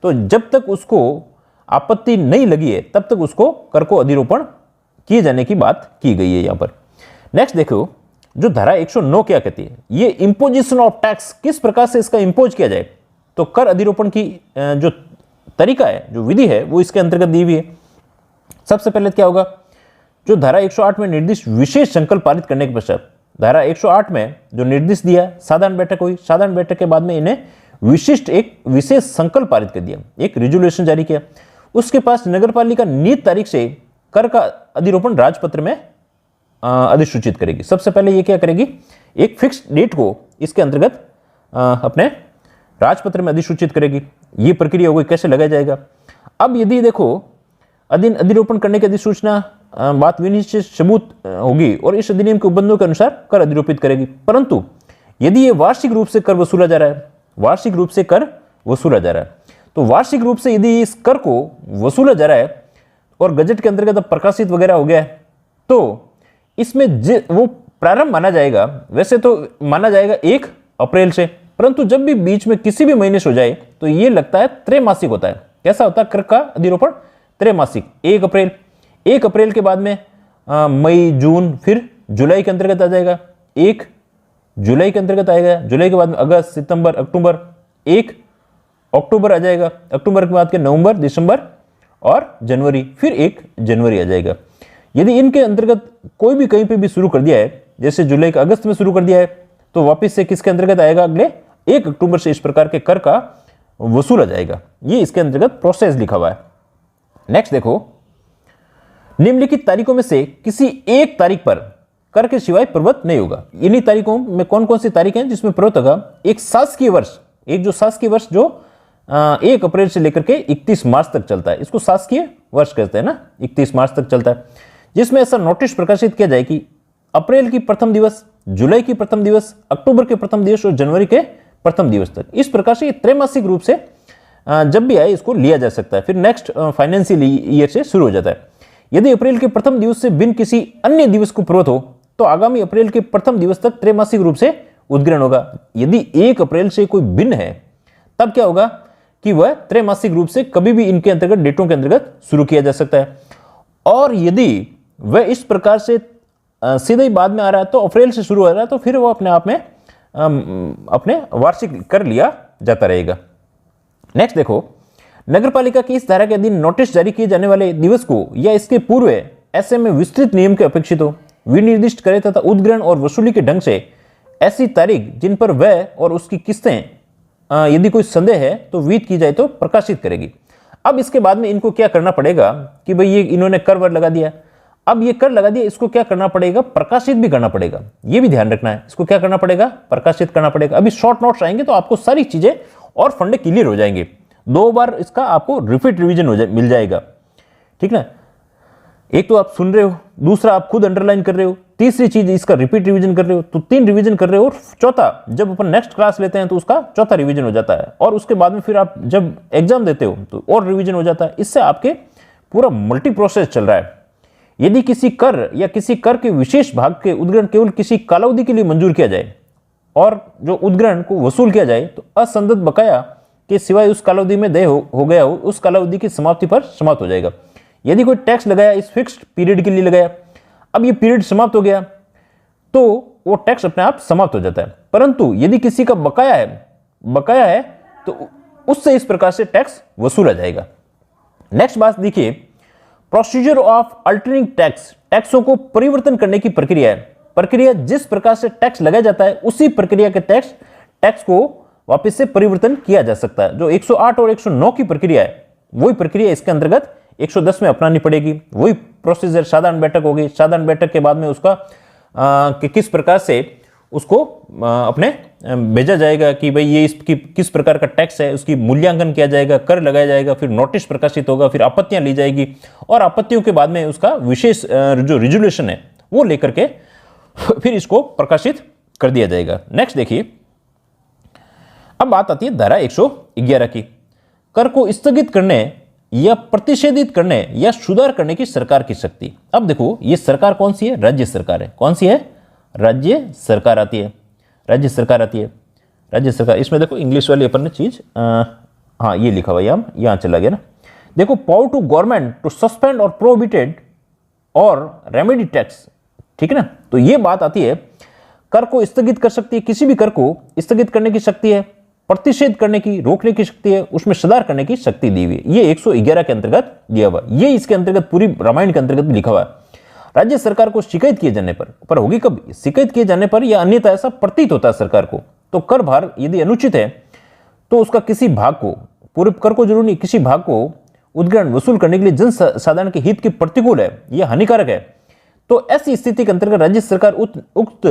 तो जब तक उसको आपत्ति नहीं लगी है तब तक उसको कर को अधिरोपण किए जाने की बात की गई है यहां पर। नेक्स्ट देखो, जो धारा 109 क्या कहती है, ये इंपोजिशन ऑफ टैक्स, किस प्रकार से इसका इंपोज किया जाए। तो कर अधिरोपण की जो तरीका है, जो विधि है, वो इसके अंतर्गत दी हुई है। सबसे पहले क्या होगा, जो धारा 108 में निर्दिष्ट विशेष संकल्प पारित करने के पश्चात, धारा 108 में जो निर्देश दिया, साधारण बैठक हुई, साधारण बैठक के बाद में इन्हें विशिष्ट एक विशेष संकल्प पारित कर दिया, एक रिजोल्यूशन जारी किया। उसके पास नगरपालिका नियत तारीख से कर का अधिरोपण राजपत्र में अधिसूचित करेगी। सबसे पहले ये क्या करेगी, एक फिक्स डेट को इसके अंतर्गत अपने राजपत्र में अधिसूचित करेगी। ये प्रक्रिया हो गई, कैसे लगाया जाएगा। अब यदि देखो अधिरोपण करने की अधिसूचना बात विनिश्चित सबूत होगी और इस अधिनियम के उपबंधों के अनुसार कर अधिरोपित करेगी। परंतु यदि ये वार्षिक रूप से कर वसूला जा रहा है, वार्षिक रूप से कर वसूला जा रहा है, तो वार्षिक रूप से यदि इस कर को वसूला जा रहा है और गजट के अंतर्गत अब प्रकाशित वगैरह हो गया है तो इसमें वो प्रारंभ माना जाएगा। वैसे तो माना जाएगा 1 अप्रैल से, परंतु जब भी बीच में किसी भी महीने से हो जाए तो ये लगता है त्रैमासिक होता है। कैसा होता है कर का अधिरोपण, त्रैमासिक। 1 अप्रैल के बाद में मई, जून, फिर जुलाई के अंतर्गत आ जाएगा। 1 जुलाई के अंतर्गत आएगा, जुलाई के बाद में अगस्त, सितंबर, अक्टूबर, 1 अक्टूबर आ जाएगा, अक्टूबर के बाद के नवंबर, दिसंबर और जनवरी, फिर 1 जनवरी आ जाएगा। यदि इनके अंतर्गत कोई भी कहीं पे भी शुरू कर दिया है, जैसे जुलाई का अगस्त में शुरू कर दिया है, तो वापस से किसके अंतर्गत आएगा, अगले 1 अक्टूबर से इस प्रकार के कर का वसूला जाएगा। ये इसके अंतर्गत प्रोसेस लिखा हुआ है। नेक्स्ट देखो, निम्नलिखित तारीखों में से किसी एक तारीख पर कर के सिवाय प्रवृत्त नहीं होगा। इन्हीं तारीखों में कौन कौन सी तारीख हैं जिसमें प्रवृत्त होगा, एक शासकीय वर्ष, एक जो शासकीय वर्ष जो 1 अप्रैल से लेकर के 31 मार्च तक चलता है, इसको शासकीय वर्ष कहते हैं ना, 31 मार्च तक चलता है, जिसमें ऐसा नोटिस प्रकाशित किया जाए कि अप्रैल की प्रथम दिवस, जुलाई की प्रथम दिवस, अक्टूबर के प्रथम दिवस और जनवरी के प्रथम दिवस तक। इस प्रकार से त्रैमासिक रूप से जब भी आए इसको लिया जा सकता है। फिर नेक्स्ट फाइनेंशियल ईयर से शुरू हो जाता है। यदि अप्रैल के प्रथम दिवस से बिन किसी अन्य दिवस को प्रवृत्त हो तो आगामी अप्रैल के प्रथम दिवस तक त्रैमासिक रूप से उद्ग्रहण होगा। यदि 1 अप्रैल से कोई भिन्न है तब क्या होगा कि वह त्रैमासिक रूप से कभी भी इनके अंतर्गत डेटों के अंतर्गत शुरू किया जा सकता है। और यदि वह इस प्रकार से सीधे ही बाद में आ रहा है तो अप्रैल से शुरू हो रहा है तो फिर वो अपने आप में अपने वार्षिक कर लिया जाता रहेगा। नेक्स्ट देखो, नगरपालिका की इस धारा के अधीन नोटिस जारी किए जाने वाले दिवस को या इसके पूर्व ऐसे में विस्तृत नियम के अपेक्षित हो विनिर्दिष्ट करे तथा उद्ग्रहण और वसूली के ढंग से ऐसी तारीख जिन पर वह और उसकी किस्तें यदि कोई संदेह है तो विहित की जाए तो प्रकाशित करेगी। अब इसके बाद में इनको क्या करना पड़ेगा कि भाई ये इन्होंने कर वर लगा दिया, अब ये कर लगा दिया, इसको क्या करना पड़ेगा, प्रकाशित भी करना पड़ेगा। ये भी ध्यान रखना है, इसको क्या करना पड़ेगा, प्रकाशित करना पड़ेगा। अभी शॉर्ट नोट्स आएंगे तो आपको सारी चीजें और फंडे क्लियर हो जाएंगे। 2 बार इसका आपको रिपीट रिवीजन मिल जाएगा, ठीक ना। एक तो आप सुन रहे हो, दूसरा आप खुद अंडरलाइन कर रहे हो, तीसरी चीज इसका रिपीट रिवीजन कर रहे हो, तो 3 रिवीजन कर रहे हो, और चौथा जब अपन नेक्स्ट क्लास लेते हैं तो उसका चौथा रिवीजन हो जाता है, और उसके बाद में फिर आप जब एग्जाम देते हो तो और रिवीजन हो जाता है। इससे आपके पूरा मल्टी प्रोसेस चल रहा है। यदि किसी कर या किसी कर के विशेष भाग के उद्ग्रहण केवल किसी कालावधि के लिए मंजूर किया जाए और जो उद्ग्रहण को वसूल किया जाए तो असंदत बकाया के सिवाय उस कालावधि में देय हो गया हो, उस कालावधि की समाप्ति पर समाप्त हो जाएगा। यदि कोई टैक्स लगाया इस फिक्स्ड पीरियड के लिए लगाया, अब ये पीरियड समाप्त हो गया तो वो टैक्स अपने आप समाप्त हो जाता है। परंतु यदि किसी का बकाया है तो उससे इस प्रकार से टैक्स वसूला जाएगा। नेक्स्ट बात देखिए, प्रोसीजर ऑफ अल्टरिंग टैक्स, टैक्सों को परिवर्तन करने की प्रक्रिया है। प्रक्रिया जिस प्रकार से टैक्स लगाया जाता है उसी प्रक्रिया के टैक्स को वापस से परिवर्तन किया जा सकता है। जो 108 और 109 की प्रक्रिया है वही प्रक्रिया इसके अंतर्गत 110 में अपनानी पड़ेगी। वही प्रोसीजर, साधारण बैठक होगी, साधारण बैठक के बाद में उसका कि किस प्रकार से उसको अपने भेजा जाएगा कि भाई ये इसकी किस प्रकार का टैक्स है, उसकी मूल्यांकन किया जाएगा, कर लगाया जाएगा, फिर नोटिस प्रकाशित होगा, फिर आपत्तियां ली जाएगी, और आपत्तियों के बाद में उसका विशेष जो रिजोल्यूशन है वो लेकर के फिर इसको प्रकाशित कर दिया जाएगा। नेक्स्ट देखिए, अब बात आती है धारा 111 की। कर को स्थगित करने या प्रतिषेधित करने या सुधार करने की सरकार की शक्ति। अब देखो ये सरकार कौन सी है, राज्य सरकार है। कौन सी है, राज्य सरकार आती है, राज्य सरकार आती है, राज्य सरकार। इसमें देखो इंग्लिश वाली अपन ने चीज हाँ ये लिखा हुआ है, यहाँ चला गया ना। देखो, power to government to suspend or prohibited or remedy tax, ठीक है ना। तो ये बात आती है, कर को स्थगित कर सकती है, किसी भी कर को स्थगित करने की शक्ति है, प्रतिषेध करने की, रोकने की शक्ति है, उसमें सुधार करने की शक्ति दी हुई है। ये 111 के अंतर्गत दिया हुआ, ये इसके अंतर्गत पूरी रामायण के अंतर्गत लिखा हुआ है। राज्य सरकार को शिकायत किए जाने पर होगी कब, शिकायत किए जाने पर या अन्यथा ऐसा प्रतीत होता है सरकार को, तो कर भार यदि अनुचित है तो उसका किसी भाग को, पूरे कर को जरूर नहीं, किसी भाग को उद्ग्रहण वसूल करने के लिए जन साधारण के हित के प्रतिकूल है या हानिकारक है, तो ऐसी स्थिति के अंतर्गत राज्य सरकार उक्त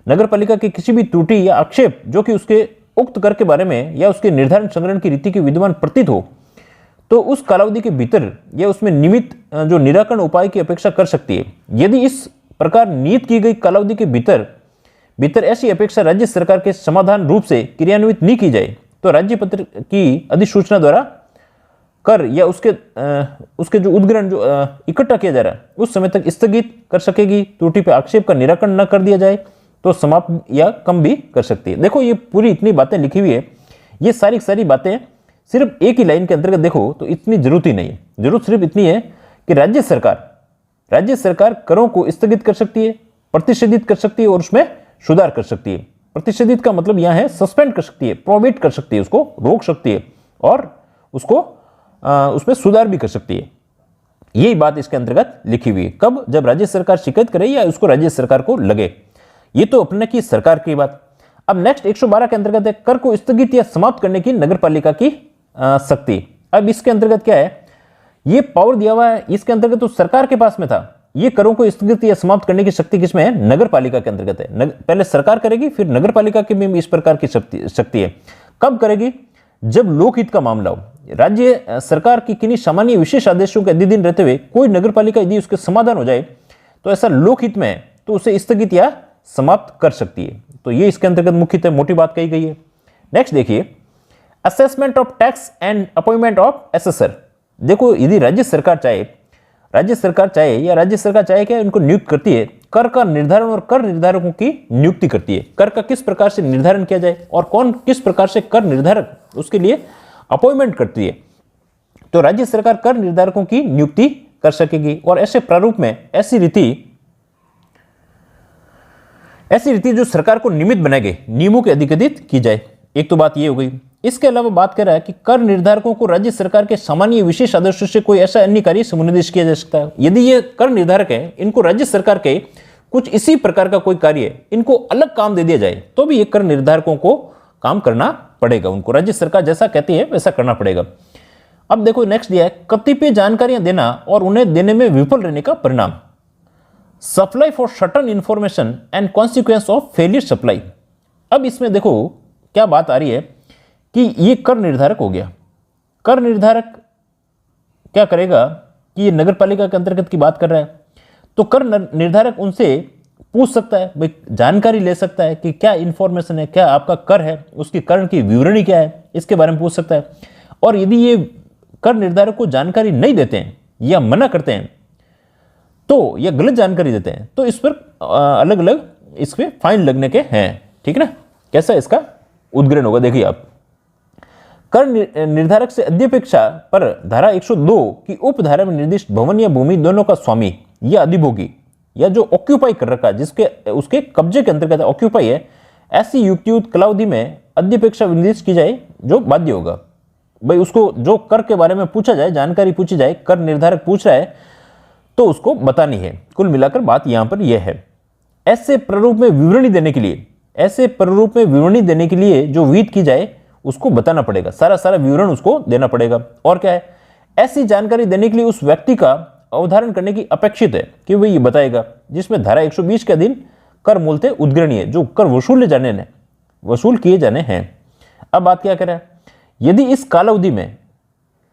नगरपालिका की किसी भी त्रुटि या आक्षेप जो कि उसके उक्त कर के बारे में या उसके निर्धारण संग्रहण की रीति के विद्यमान प्रतीत हो, तो उस कालावधि के भीतर या उसमें नियमित जो निराकरण उपाय की अपेक्षा कर सकती है। यदि इस प्रकार नियत की गई कालावधि के भीतर ऐसी अपेक्षा राज्य सरकार के समाधान रूप से क्रियान्वित नहीं की जाए तो राज्य पत्र की अधिसूचना द्वारा कर या उसके जो उद्ग्रहण जो इकट्ठा किया जा रहा है उस समय तक स्थगित कर सकेगी। त्रुटि पर आक्षेप का निराकरण न कर दिया जाए तो समाप्त या कम भी कर सकती है। देखो ये पूरी इतनी बातें लिखी हुई है, ये सारी बातें सिर्फ एक ही लाइन के अंतर्गत देखो तो इतनी जरूरत ही नहीं है। जरूरत सिर्फ इतनी है कि राज्य सरकार करों को स्थगित कर सकती है, प्रतिषेधित कर सकती है और उसमें सुधार कर सकती है। प्रतिषेधित का मतलब यहां है सस्पेंड कर सकती है, प्रोहिबिट कर सकती है, उसको रोक सकती है और उसको उसमें सुधार भी कर सकती है। यही बात इसके अंतर्गत लिखी हुई है। कब, जब राज्य सरकार शिकायत करे या उसको राज्य सरकार को लगे। ये तो अपने की सरकार की बात। अब नेक्स्ट 112 के अंतर्गत है कर को स्थगित या समाप्त करने की नगरपालिका की शक्ति। अब इसके अंतर्गत क्या है, ये पावर दिया हुआ है, इसके अंतर्गत तो सरकार के पास में था। ये करों को स्थगित या समाप्त करने की शक्ति किसमें है, नगरपालिका के अंतर्गत है। पहले सरकार करेगी, फिर नगरपालिका की भी इस प्रकार की शक्ति है। कब करेगी, जब लोकहित का मामला हो। राज्य सरकार की किन्हीं सामान्य विशेष आदेशों के अधीन रहते हुए कोई नगरपालिका यदि उसके समाधान हो जाए तो ऐसा लोकहित में है तो उसे स्थगित या समाप्त कर सकती है। तो ये इसके अंतर्गत मुख्यतः मोटी बात कही गई है। नेक्स्ट देखिए, assessment of tax and appointment of assessor. देखो यदि राज्य सरकार चाहे क्या, इनको नियुक्त करती है, कर का निर्धारण और कर निर्धारकों की नियुक्ति करती है। कर का किस प्रकार से निर्धारण किया जाए और कौन किस प्रकार से कर निर्धारक, उसके लिए अपॉइंटमेंट करती है। तो राज्य सरकार कर निर्धारकों की नियुक्ति कर सकेगी और ऐसे प्रारूप में ऐसी रीति जो सरकार को निमित्त बनाएगी, नियमों के अधिकृत की जाए। एक तो बात ये हो गई। इसके अलावा बात कर रहा है कि कर निर्धारकों को राज्य सरकार के सामान्य विशेष आदेशों से कोई ऐसा अन्य कार्य समुन्निर्देश किया जा सकता है। यदि ये कर निर्धारक है, इनको राज्य सरकार के कुछ इसी प्रकार का कोई कार्य, इनको अलग काम दे दिया जाए तो भी ये कर निर्धारकों को काम करना पड़ेगा। उनको राज्य सरकार जैसा कहती है वैसा करना पड़ेगा। अब देखो नेक्स्ट दिया है, कतिपय जानकारियां देना और उन्हें देने में विफल रहने का परिणाम। Supply for certain information and consequence of failure supply. अब इसमें देखो क्या बात आ रही है कि ये कर निर्धारक हो गया। कर निर्धारक क्या करेगा कि ये नगर पालिका के अंतर्गत की बात कर रहा है, तो कर निर्धारक उनसे पूछ सकता है, भाई जानकारी ले सकता है कि क्या इंफॉर्मेशन है, क्या आपका कर है, उसकी कर की विवरणी क्या है, इसके बारे में पूछ सकता है। और यदि ये कर निर्धारक को जानकारी नहीं देते हैं या मना करते हैं तो या गलत जानकारी देते हैं तो इस पर अलग अलग इस पे फाइन लगने के हैं। ठीक है ना, कैसा इसका उद्ग्रहण होगा देखिए आप। कर निर्धारक से अध्यपेक्षा पर धारा 102 की उपधारा में निर्दिष्ट भवन या भूमि दोनों का स्वामी या अधिभोगी या जो ऑक्यूपाई कर रखा है, जिसके उसके कब्जे के अंतर्गत ऑक्यूपाई है, ऐसी युक्तियुक्त कालावधि में अध्यपेक्षा निर्दिष्ट की जाए जो बाध्य होगा। भाई उसको जो कर के बारे में पूछा जाए, जानकारी पूछी जाए, कर निर्धारक पूछ रहा है तो उसको बतानी है। कुल मिलाकर बात यहां पर यह है। ऐसे प्रारूप में विवरणी देने के लिए, ऐसे प्रारूप में विवरणी देने के लिए जो विहित की जाए उसको बताना पड़ेगा, सारा विवरण उसको देना पड़ेगा। और क्या है, ऐसी जानकारी देने के लिए उस व्यक्ति का अवधारण करने की अपेक्षित है कि वह ये बताएगा, जिसमें धारा 120 के अधीन कर मूलतः उद्ग्रहणीय है, जो कर वसूल किए जाने हैं। अब बात क्या करें, यदि इस कालावधि में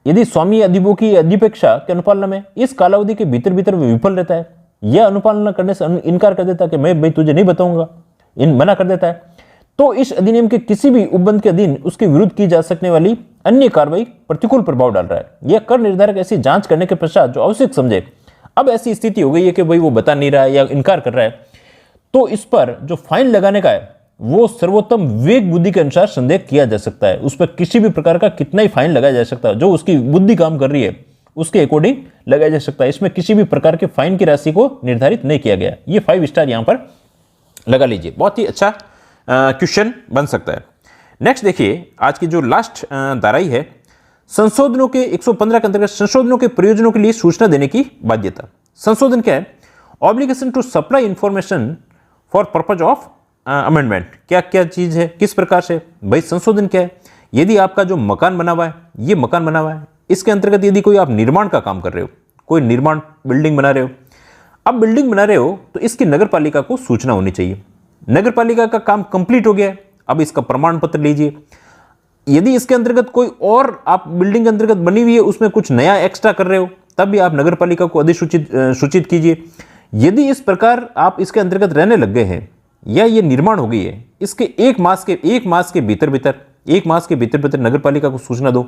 यदि स्वामी अधिभोगी की अधिपेक्षा के अनुपालना में इस कालावधि के भीतर विफल रहता है या अनुपालना करने से इनकार कर देता है कि मैं भाई तुझे नहीं बताऊंगा, मना कर देता है, तो इस अधिनियम के किसी भी उपबंध के अधीन उसके विरुद्ध की जा सकने वाली अन्य कार्रवाई प्रतिकूल प्रभाव डाल रहा है। यह कर निर्धारक ऐसी जांच करने के पश्चात जो आवश्यक समझे। अब ऐसी स्थिति हो गई है कि भाई वो बता नहीं रहा है या इनकार कर रहा है, तो इस पर जो फाइन लगाने का है वो सर्वोत्तम विवेक बुद्धि के अनुसार संदेह किया जा सकता है। उस पर किसी भी प्रकार का कितना ही फाइन लगाया जा सकता है, जो उसकी बुद्धि काम कर रही है उसके अकॉर्डिंग लगाया जा सकता है। इसमें किसी भी प्रकार के फाइन की राशि को निर्धारित नहीं किया गया। ये 5 स्टार यहां पर लगा लीजिए, बहुत ही अच्छा क्वेश्चन बन सकता है। नेक्स्ट देखिए, आज की जो लास्ट धाराई है, संशोधनों के 115 के अंतर्गत संशोधनों के प्रयोजनों के लिए सूचना देने की बाध्यता। संशोधन क्या है, obligation to supply information for purpose of amendment. क्या क्या चीज है, किस प्रकार से, भाई संशोधन क्या है, यदि आपका जो मकान बना हुआ है, ये मकान बना हुआ है, इसके अंतर्गत यदि कोई आप निर्माण का काम कर रहे हो, कोई निर्माण बिल्डिंग बना रहे हो, अब बिल्डिंग बना रहे हो तो इसकी नगर पालिका को सूचना होनी चाहिए। नगर पालिका का काम कंप्लीट हो गया है, अब इसका प्रमाण पत्र लीजिए। यदि इसके अंतर्गत कोई और आप बिल्डिंग के अंतर्गत बनी हुई है उसमें कुछ नया एक्स्ट्रा कर रहे हो, तब भी आप नगर पालिका को अधिसूचित सूचित कीजिए। यदि इस प्रकार आप इसके अंतर्गत रहने लग गए हैं या ये निर्माण हो गई है, इसके एक मास के भीतर नगर पालिका को सूचना दो।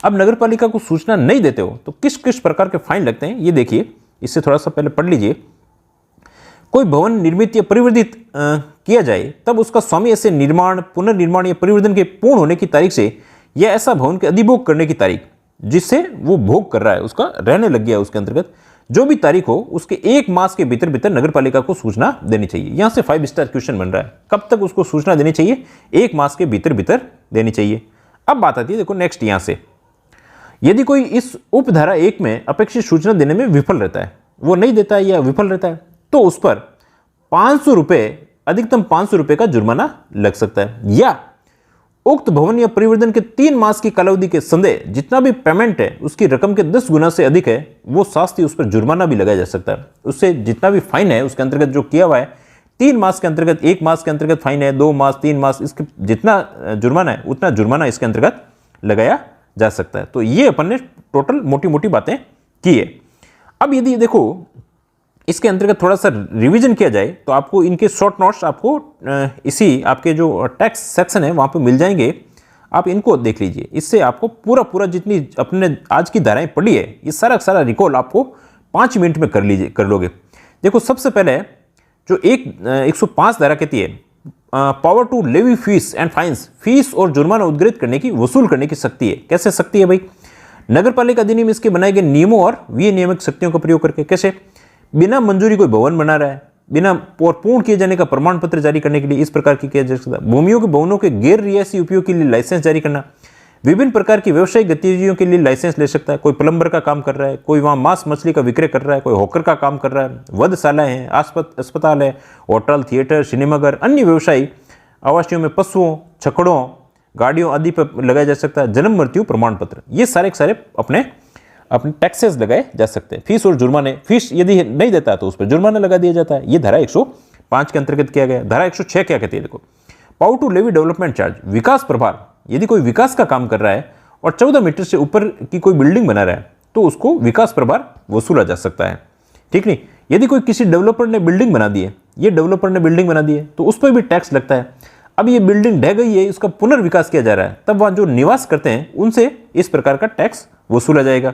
अब नगर पालिका को सूचना नहीं देते हो तो किस किस प्रकार के फाइन लगते हैं ये देखिए, इससे थोड़ा सा पहले पढ़ लीजिए। कोई भवन निर्मित या परिवर्तित किया जाए तब उसका स्वामी ऐसे निर्माण, पुनर्निर्माण या परिवर्तन के पूर्ण होने की तारीख से या ऐसा भवन के अधिभोग करने की तारीख जिससे वो भोग कर रहा है, उसका रहने लग गया, उसके अंतर्गत जो भी तारीख हो उसके एक मास के भीतर नगर पालिका को सूचना देनी चाहिए। यहां से 5 स्टार क्वेश्चन बन रहा है, कब तक उसको सूचना देनी चाहिए, एक मास के भीतर देनी चाहिए। अब बात आती है देखो नेक्स्ट, यहां से यदि कोई इस उपधारा 1 में अपेक्षित सूचना देने में विफल रहता है, वो नहीं देता है या विफल रहता है, तो उस पर 500 रुपए, अधिकतम 500 रुपए का जुर्माना लग सकता है, या उक्त भवन या परिवर्तन के 3 मास की कालावधि के संदेह जितना भी पेमेंट है उसकी रकम के 10 गुना से अधिक है, वो शास्ति उस पर जुर्माना भी लगाया जा सकता है। उससे जितना भी फाइन है उसके अंतर्गत जो किया हुआ है, 3 मास के अंतर्गत, 1 मास के अंतर्गत फाइन है, 2 मास, 3 मास, इसके जितना जुर्माना है उतना जुर्माना इसके अंतर्गत लगाया जा सकता है। तो ये अपन ने टोटल मोटी मोटी बातें की है। अब यदि देखो इसके अंतर्गत थोड़ा सा रिवीजन किया जाए तो आपको इनके शॉर्ट नोट्स आपको इसी आपके जो टैक्स सेक्शन है वहाँ पे मिल जाएंगे, आप इनको देख लीजिए। इससे आपको पूरा जितनी अपने आज की धाराएं पढ़ी है ये सारा रिकॉल आपको 5 मिनट में कर लोगे। देखो सबसे पहले जो 105 धारा कहती है power to levy fees and fines, fees और जुर्माना उद्गृहित करने की, वसूल करने की शक्ति है। कैसे शक्ति है भाई, नगर पालिका अधिनियम इसके बनाए गए नियमों और विनियामक शक्तियों का प्रयोग करके। कैसे, बिना मंजूरी कोई भवन बना रहा है, बिना पूर्ण किए जाने का प्रमाण पत्र जारी करने के लिए इस प्रकार की किया जा सकता है। भूमियों के भवनों के गैर रियासी उपयोग के लिए लाइसेंस जारी करना, विभिन्न प्रकार की व्यवसायिक गतिविधियों के लिए लाइसेंस ले सकता है। कोई प्लम्बर का काम कर रहा है, कोई वहाँ मांस मछली का विक्रय कर रहा है, कोई हॉकर का काम कर रहा है, वधशालाएं हैं, अस्पताल है, होटल, थिएटर, सिनेमाघर, अन्य व्यवसायी आवासियों में पशुओं, छकड़ों, गाड़ियों आदि पर लगाया जा सकता है। जन्म मृत्यु प्रमाण पत्र, ये सारे अपने अपने टैक्सेस लगाए जा सकते हैं। फीस और जुर्माने, फीस यदि नहीं देता तो उस पर जुर्माना लगा दिया जाता है। ये धारा 105 के अंतर्गत किया गया। धारा 106 क्या कहती है, देखो, power to levy development charge, विकास प्रभार। यदि कोई विकास का काम कर रहा है और 14 मीटर से ऊपर की कोई बिल्डिंग बना रहा है तो उसको विकास प्रभार वसूला जा सकता है, ठीक नहीं। यदि कोई किसी डेवलपर ने बिल्डिंग बना दी है, ये डेवलपर ने बिल्डिंग बना दी है तो उस पर भी टैक्स लगता है। अब ये बिल्डिंग ढह गई है, इसका पुनर्विकास किया जा रहा है, तब वहां जो निवास करते हैं उनसे इस प्रकार का टैक्स वसूला जाएगा।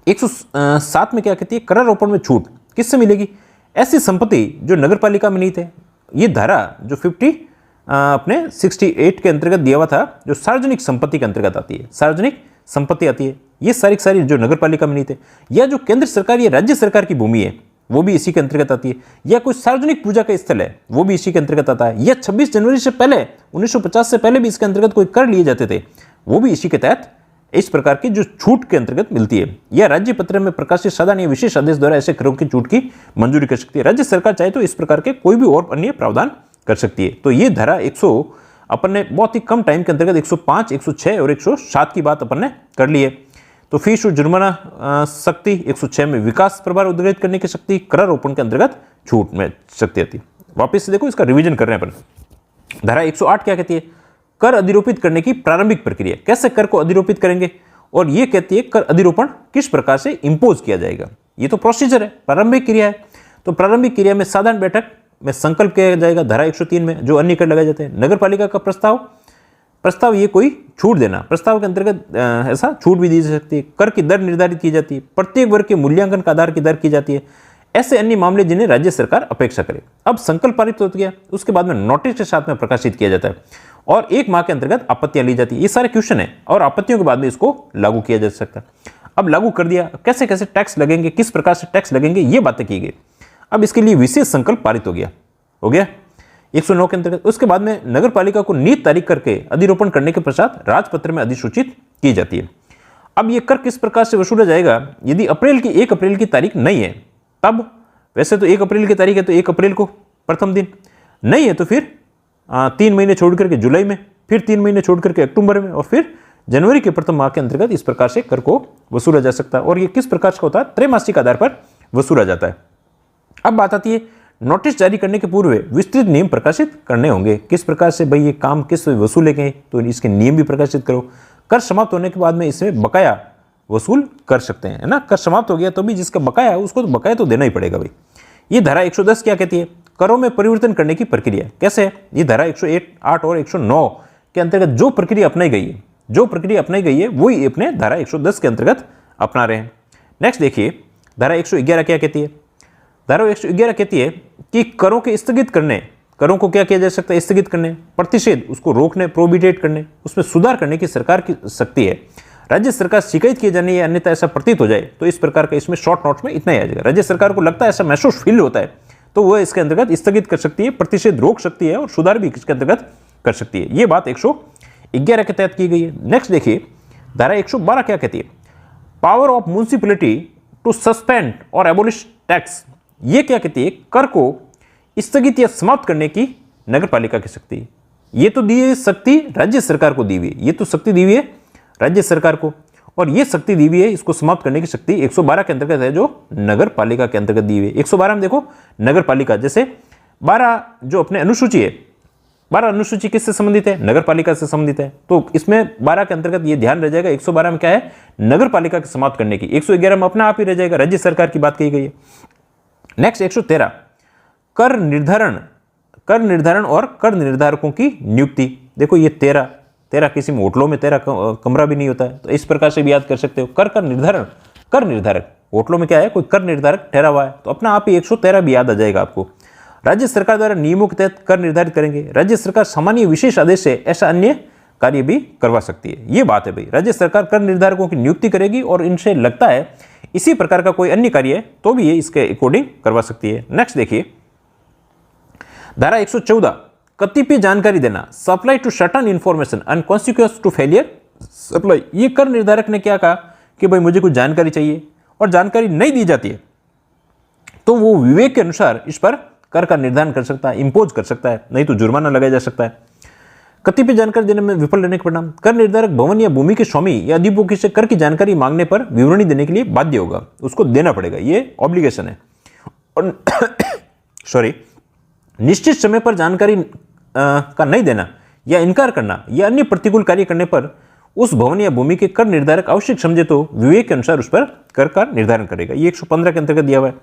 107 में क्या कहती है, करारोपण में छूट किससे मिलेगी, ऐसी संपत्ति जो नगर पालिका में नहीं थे। ये धारा जो 68 के अंतर्गत दिया हुआ था, जो सार्वजनिक संपत्ति के अंतर्गत आती है, सार्वजनिक संपत्ति आती है, ये सारी जो नगर पालिका में नहीं थे, या जो केंद्र सरकार या राज्य सरकार की भूमि है वो भी इसी के अंतर्गत आती है, या कोई सार्वजनिक पूजा का स्थल है वो भी इसी के अंतर्गत आता है, या 26 जनवरी से पहले 1950 से पहले भी इसके अंतर्गत कोई कर लिए जाते थे वो भी इसी के तहत इस प्रकार की जो छूट के अंतर्गत मिलती है। या राज्य पत्र में प्रकाशित साधारण या विशेष आदेश द्वारा ऐसे करों की छूट की मंजूरी कर सकती है। राज्य सरकार चाहे तो इस प्रकार के कोई भी और अन्य प्रावधान कर सकती है। तो ये धारा 100 अपन ने बहुत ही कम टाइम के अंतर्गत 105, 106 और 107 की बात अपन ने कर ली है। तो फीस और जुर्माना शक्ति 106 में, विकास प्रभार उद्घाटित करने की शक्ति, करारोपण के अंतर्गत छूट में शक्ति आती है। वापिस से देखो, इसका रिवीजन कर रहे हैं अपन। धारा 108 क्या कहती है, कर अधिरोपित करने की प्रारंभिक प्रक्रिया, कैसे कर को अधिरोपित करेंगे, और ये कहती है कर अधिरोपण किस प्रकार से इंपोज किया जाएगा। ये तो प्रोसीजर है, प्रारंभिक क्रिया है। तो प्रारंभिक क्रिया में साधारण बैठक में संकल्प किया जाएगा। धारा 103 में जो अन्य कर लगाए जाते हैं, नगर पालिका का प्रस्ताव ये कोई छूट देना, प्रस्ताव के अंतर्गत ऐसा छूट भी दी जा सकती है। कर की दर निर्धारित की जाती है, प्रत्येक वर्ग के मूल्यांकन का आधार की दर की जाती है। ऐसे अन्य मामले जिन्हें राज्य सरकार अपेक्षा करे। अब संकल्प पारित हो गया, उसके बाद में नोटिस के साथ में प्रकाशित किया जाता है और 1 माह के अंतर्गत आपत्तियां ली जाती है। ये सारे क्वेश्चन है और आपत्तियों के बाद में इसको लागू किया जा सकता है। अब लागू कर दिया, कैसे कैसे टैक्स लगेंगे, किस प्रकार से टैक्स लगेंगे, ये बातें की गई। अब इसके लिए विशेष संकल्प पारित हो गया 109 के अंतर्गत। उसके बाद में नगर पालिका को नियत तारीख करके अधिरोपण करने के पश्चात राजपत्र में अधिसूचित की जाती है। अब ये कर किस प्रकार से वसूला जाएगा, यदि 1 अप्रैल की तारीख नहीं है तब, वैसे तो 1 अप्रैल की तारीख है तो 1 अप्रैल को प्रथम दिन, नहीं है तो फिर 3 महीने छोड़ करके जुलाई में, फिर 3 महीने छोड़ करके अक्टूबर में, और फिर जनवरी के प्रथम माह के अंतर्गत इस प्रकार से कर को वसूला जा सकता है। और ये किस प्रकार से होता है, त्रैमासिक आधार पर वसूला जाता है। अब बात आती है, नोटिस जारी करने के पूर्व विस्तृत नियम प्रकाशित करने होंगे। किस प्रकार से भाई ये काम किस वसूलेंगे, तो इसके नियम भी प्रकाशित करो। कर समाप्त होने के बाद में इसमें बकाया वसूल कर सकते हैं, है ना। कर समाप्त हो गया तो भी जिसका बकाया है उसको तो बकाया तो देना ही पड़ेगा भाई। ये धारा 110 क्या कहती है, करों में परिवर्तन करने की प्रक्रिया कैसे है। ये धारा 108 और 109 के अंतर्गत जो प्रक्रिया अपनाई गई है वही अपने धारा 110 के अंतर्गत अपना रहे हैं। नेक्स्ट देखिए, धारा 111 क्या कहती है। धारा 111 कहती है कि करों के स्थगित करने, करों को क्या किया जा सकता है, स्थगित करने, प्रतिषेध उसको रोकने, प्रोहिबिटेट करने, उसमें सुधार करने की सरकार की शक्ति है। राज्य सरकार शिकायत किए जाने या अन्यथा ऐसा प्रतीत हो जाए तो इस प्रकार का इसमें शॉर्ट नोट्स में इतना ही आ जाएगा। राज्य सरकार को लगता है, ऐसा महसूस फील होता है तो वह इसके अंतर्गत स्थगित कर सकती है, प्रतिषेध रोक सकती है और सुधार भी इसके अंतर्गत कर सकती है। ये बात 111 के तहत की गई है। नेक्स्ट देखिए, धारा 112 क्या कहती है, power of municipality to suspend or abolish tax. ये क्या कहती है, कर को स्थगित या समाप्त करने की नगर पालिका की शक्ति। ये तो दी है शक्ति राज्य सरकार को दी हुई है, ये तो शक्ति दी हुई है राज्य सरकार को, और ये शक्ति दी हुई है इसको समाप्त करने की शक्ति 112 के अंतर्गत है जो नगर पालिका के अंतर्गत दी हुई है। 112 में देखो नगर पालिका, जैसे 12 जो अपने अनुसूची है, 12 अनुसूची किससे संबंधित है, नगर पालिका से संबंधित है। तो इसमें 12 के अंतर्गत ये ध्यान रह जाएगा, 112 में क्या है, नगर पालिका के समाप्त करने की। 111 में अपना आप ही रह जाएगा, राज्य सरकार की बात कही गई है। नेक्स्ट 113, कर निर्धारण और कर निर्धारकों की नियुक्ति। देखो ये 13 किसी में होटलों में 13 कमरा भी नहीं होता है, तो इस प्रकार से भी याद कर सकते हो। कर निर्धारक, होटलों में क्या है, कोई कर निर्धारक ठहरा हुआ है तो अपना आप ही 113 भी याद आ जाएगा आपको। राज्य सरकार द्वारा नियमों के तहत कर निर्धारित करेंगे। राज्य सरकार सामान्य विशेष आदेश से ऐसा अन्य कार्य भी करवा सकती है। ये बात है भाई, राज्य सरकार कर निर्धारकों की नियुक्ति करेगी और इनसे लगता है इसी प्रकार का कोई अन्य कार्य है तो भी ये इसके अकॉर्डिंग करवा सकती है। नेक्स्ट देखिए, धारा 114, कतिपय जानकारी देना, supply to certain information and consequence to failure supply. ये कर निर्धारक ने क्या कहा कि भाई मुझे कुछ जानकारी चाहिए और जानकारी नहीं दी जाती है तो वो विवेक के अनुसार इस पर कर का निर्धारण कर सकता है, इंपोज कर सकता है, नहीं तो जुर्माना लगाया जा सकता है। कतिपय जानकारी देने में विफल रहने के परिणाम कर निर्धारक भवन या भूमि के स्वामी या अधिभोगी से कर की जानकारी मांगने पर विवरणी देने के लिए बाध्य होगा, उसको देना पड़ेगा, ये ऑब्लिगेशन है। और सॉरी, निश्चित समय पर जानकारी का नहीं देना या इनकार करना या अन्य प्रतिकूल कार्य करने पर उस भवन या भूमि के कर निर्धारक आवश्यक समझे तो विवेक के अनुसार उस पर कर का निर्धारण करेगा। ये 115 के अंतर्गत दिया हुआ है।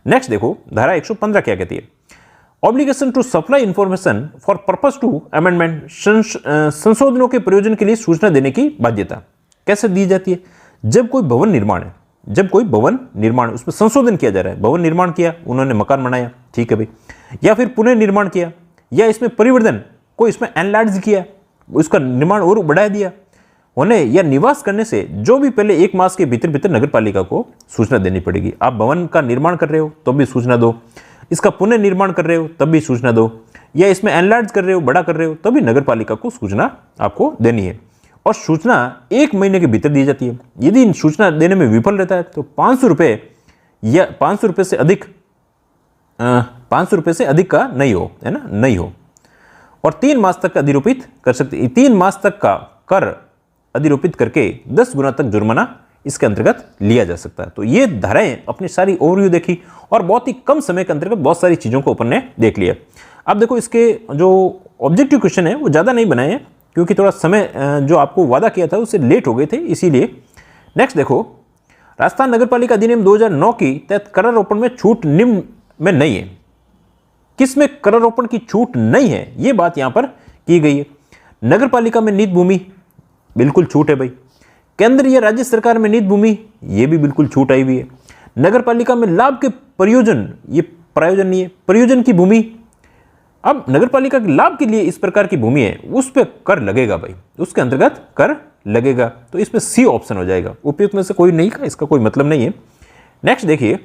नेक्स्ट देखो धारा 115 क्या कहती है। Obligation to supply information for purpose to amendment, संशोधनों के प्रयोजन के लिए सूचना देने की बाध्यता कैसे दी जाती है। जब कोई भवन निर्माण है, जब कोई भवन निर्माण उसमें संशोधन किया जा रहा है, भवन निर्माण किया, उन्होंने मकान बनाया, ठीक है भाई, या फिर पुनः निर्माण किया, या इसमें परिवर्तन, कोई इसमें एनलार्ज किया, उसका निर्माण और बढ़ा दिया, होने या निवास करने से जो भी पहले 1 मास के भीतर भीतर नगर पालिका को सूचना देनी पड़ेगी। आप भवन का निर्माण कर रहे हो तो भी सूचना दो, इसका पुनः निर्माण कर रहे हो तब भी सूचना दो, या इसमें एनलार्ज कर रहे हो, बड़ा कर रहे हो, तभी नगर पालिका को सूचना आपको देनी है। और सूचना 1 महीने के भीतर दी जाती है। यदि सूचना देने में विफल रहता है तो 500 रुपये या 500 रुपये से अधिक 500 रुपये से अधिक का नहीं हो, है ना, नहीं हो। और 3 मास तक अधिरोपित कर सकते, 3 मास तक का कर अधिरोपित करके 10 गुना तक जुर्माना इसके अंतर्गत लिया जा सकता है। तो ये धाराएं अपनी सारी ओवरव्यू देखी और बहुत ही कम समय के अंतर्गत बहुत सारी चीज़ों को अपन ने देख लिया। अब देखो इसके जो ऑब्जेक्टिव क्वेश्चन है वो ज़्यादा नहीं बनाए हैं क्योंकि थोड़ा समय जो आपको वादा किया था उससे लेट हो गए थे, इसीलिए। नेक्स्ट देखो, राजस्थान नगर पालिका अधिनियम 2009 की तहत करारोपण में छूट निम्न में नहीं है। किस में करारोपण की छूट नहीं है, ये बात यहां पर की गई है। नगर पालिका में नित भूमि बिल्कुल छूट है भाई। केंद्र या राज्य सरकार में नित भूमि, ये भी बिल्कुल छूट आई हुई है। नगर पालिका में लाभ के प्रयोजन, ये प्रायोजन नहीं है, प्रयोजन की भूमि। अब नगर पालिका के लाभ के लिए इस प्रकार की भूमि है, उस पर कर लगेगा भाई, उसके अंतर्गत कर लगेगा। तो इसमें सी ऑप्शन हो जाएगा। उपयुक्त में से कोई नहीं का, इसका कोई मतलब नहीं है। नेक्स्ट देखिए,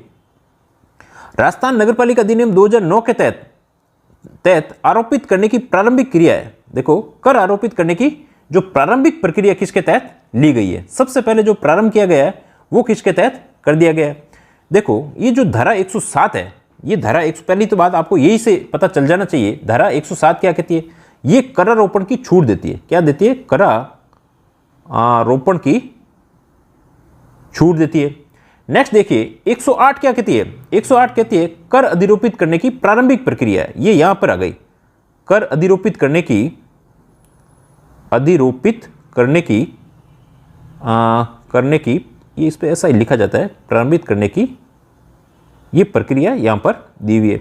राजस्थान नगर पालिका अधिनियम 2009 के तहत आरोपित करने की प्रारंभिक क्रिया है। देखो, कर आरोपित करने की जो प्रारंभिक प्रक्रिया किसके तहत ली गई है, सबसे पहले जो प्रारंभ किया गया है वो किसके तहत कर दिया गया है। देखो, ये जो धारा 107 है, ये धारा 100, पहली तो बात आपको यही से पता चल जाना चाहिए, धारा 107 क्या कहती है। ये करारोपण की छूट देती है। क्या देती है? करारोपण की छूट देती है। नेक्स्ट देखिए 108 क्या कहती है। 108 कहती है कर अधिरोपित करने की प्रारंभिक प्रक्रिया है। ये यहां पर आ गई, कर अधिरोपित करने की ये इस पे ऐसा ही लिखा जाता है, प्रारंभित करने की ये प्रक्रिया यहां पर दी हुई है।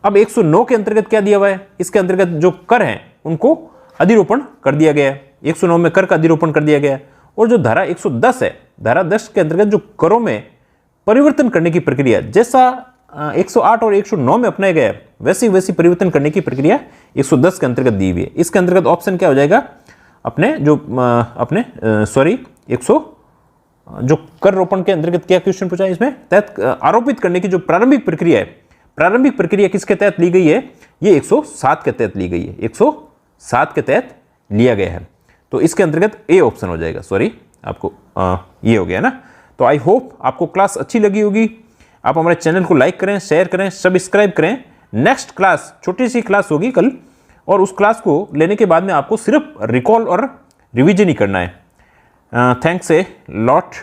अब 109 के अंतर्गत क्या दिया हुआ है, इसके अंतर्गत जो कर हैं उनको अधिरोपण कर दिया गया है। 109 में कर का अधिरोपण कर दिया गया है। और जो धारा 110 है, धारा 10 के अंतर्गत जो करों में परिवर्तन करने की प्रक्रिया, जैसा 108 और 109 में अपनाया गया है वैसी परिवर्तन करने की प्रक्रिया 110 के अंतर्गत दी हुई है। इसके अंतर्गत ऑप्शन क्या हो जाएगा, जो कर रोपण के अंतर्गत क्या क्वेश्चन पूछा है इसमें, तहत आरोपित करने की जो प्रारंभिक प्रक्रिया है, प्रारंभिक प्रक्रिया किसके तहत ली गई है, ये 107 के तहत ली गई है, 107 के तहत लिया गया है। तो इसके अंतर्गत ए ऑप्शन हो जाएगा। सॉरी, आपको ये हो गया ना। तो आई होप आपको क्लास अच्छी लगी होगी। आप हमारे चैनल को लाइक करें, शेयर करें, सब्सक्राइब करें। नेक्स्ट क्लास छोटी सी क्लास होगी कल, और उस क्लास को लेने के बाद में आपको सिर्फ रिकॉल और रिवीजन ही करना है। Thanks a lot.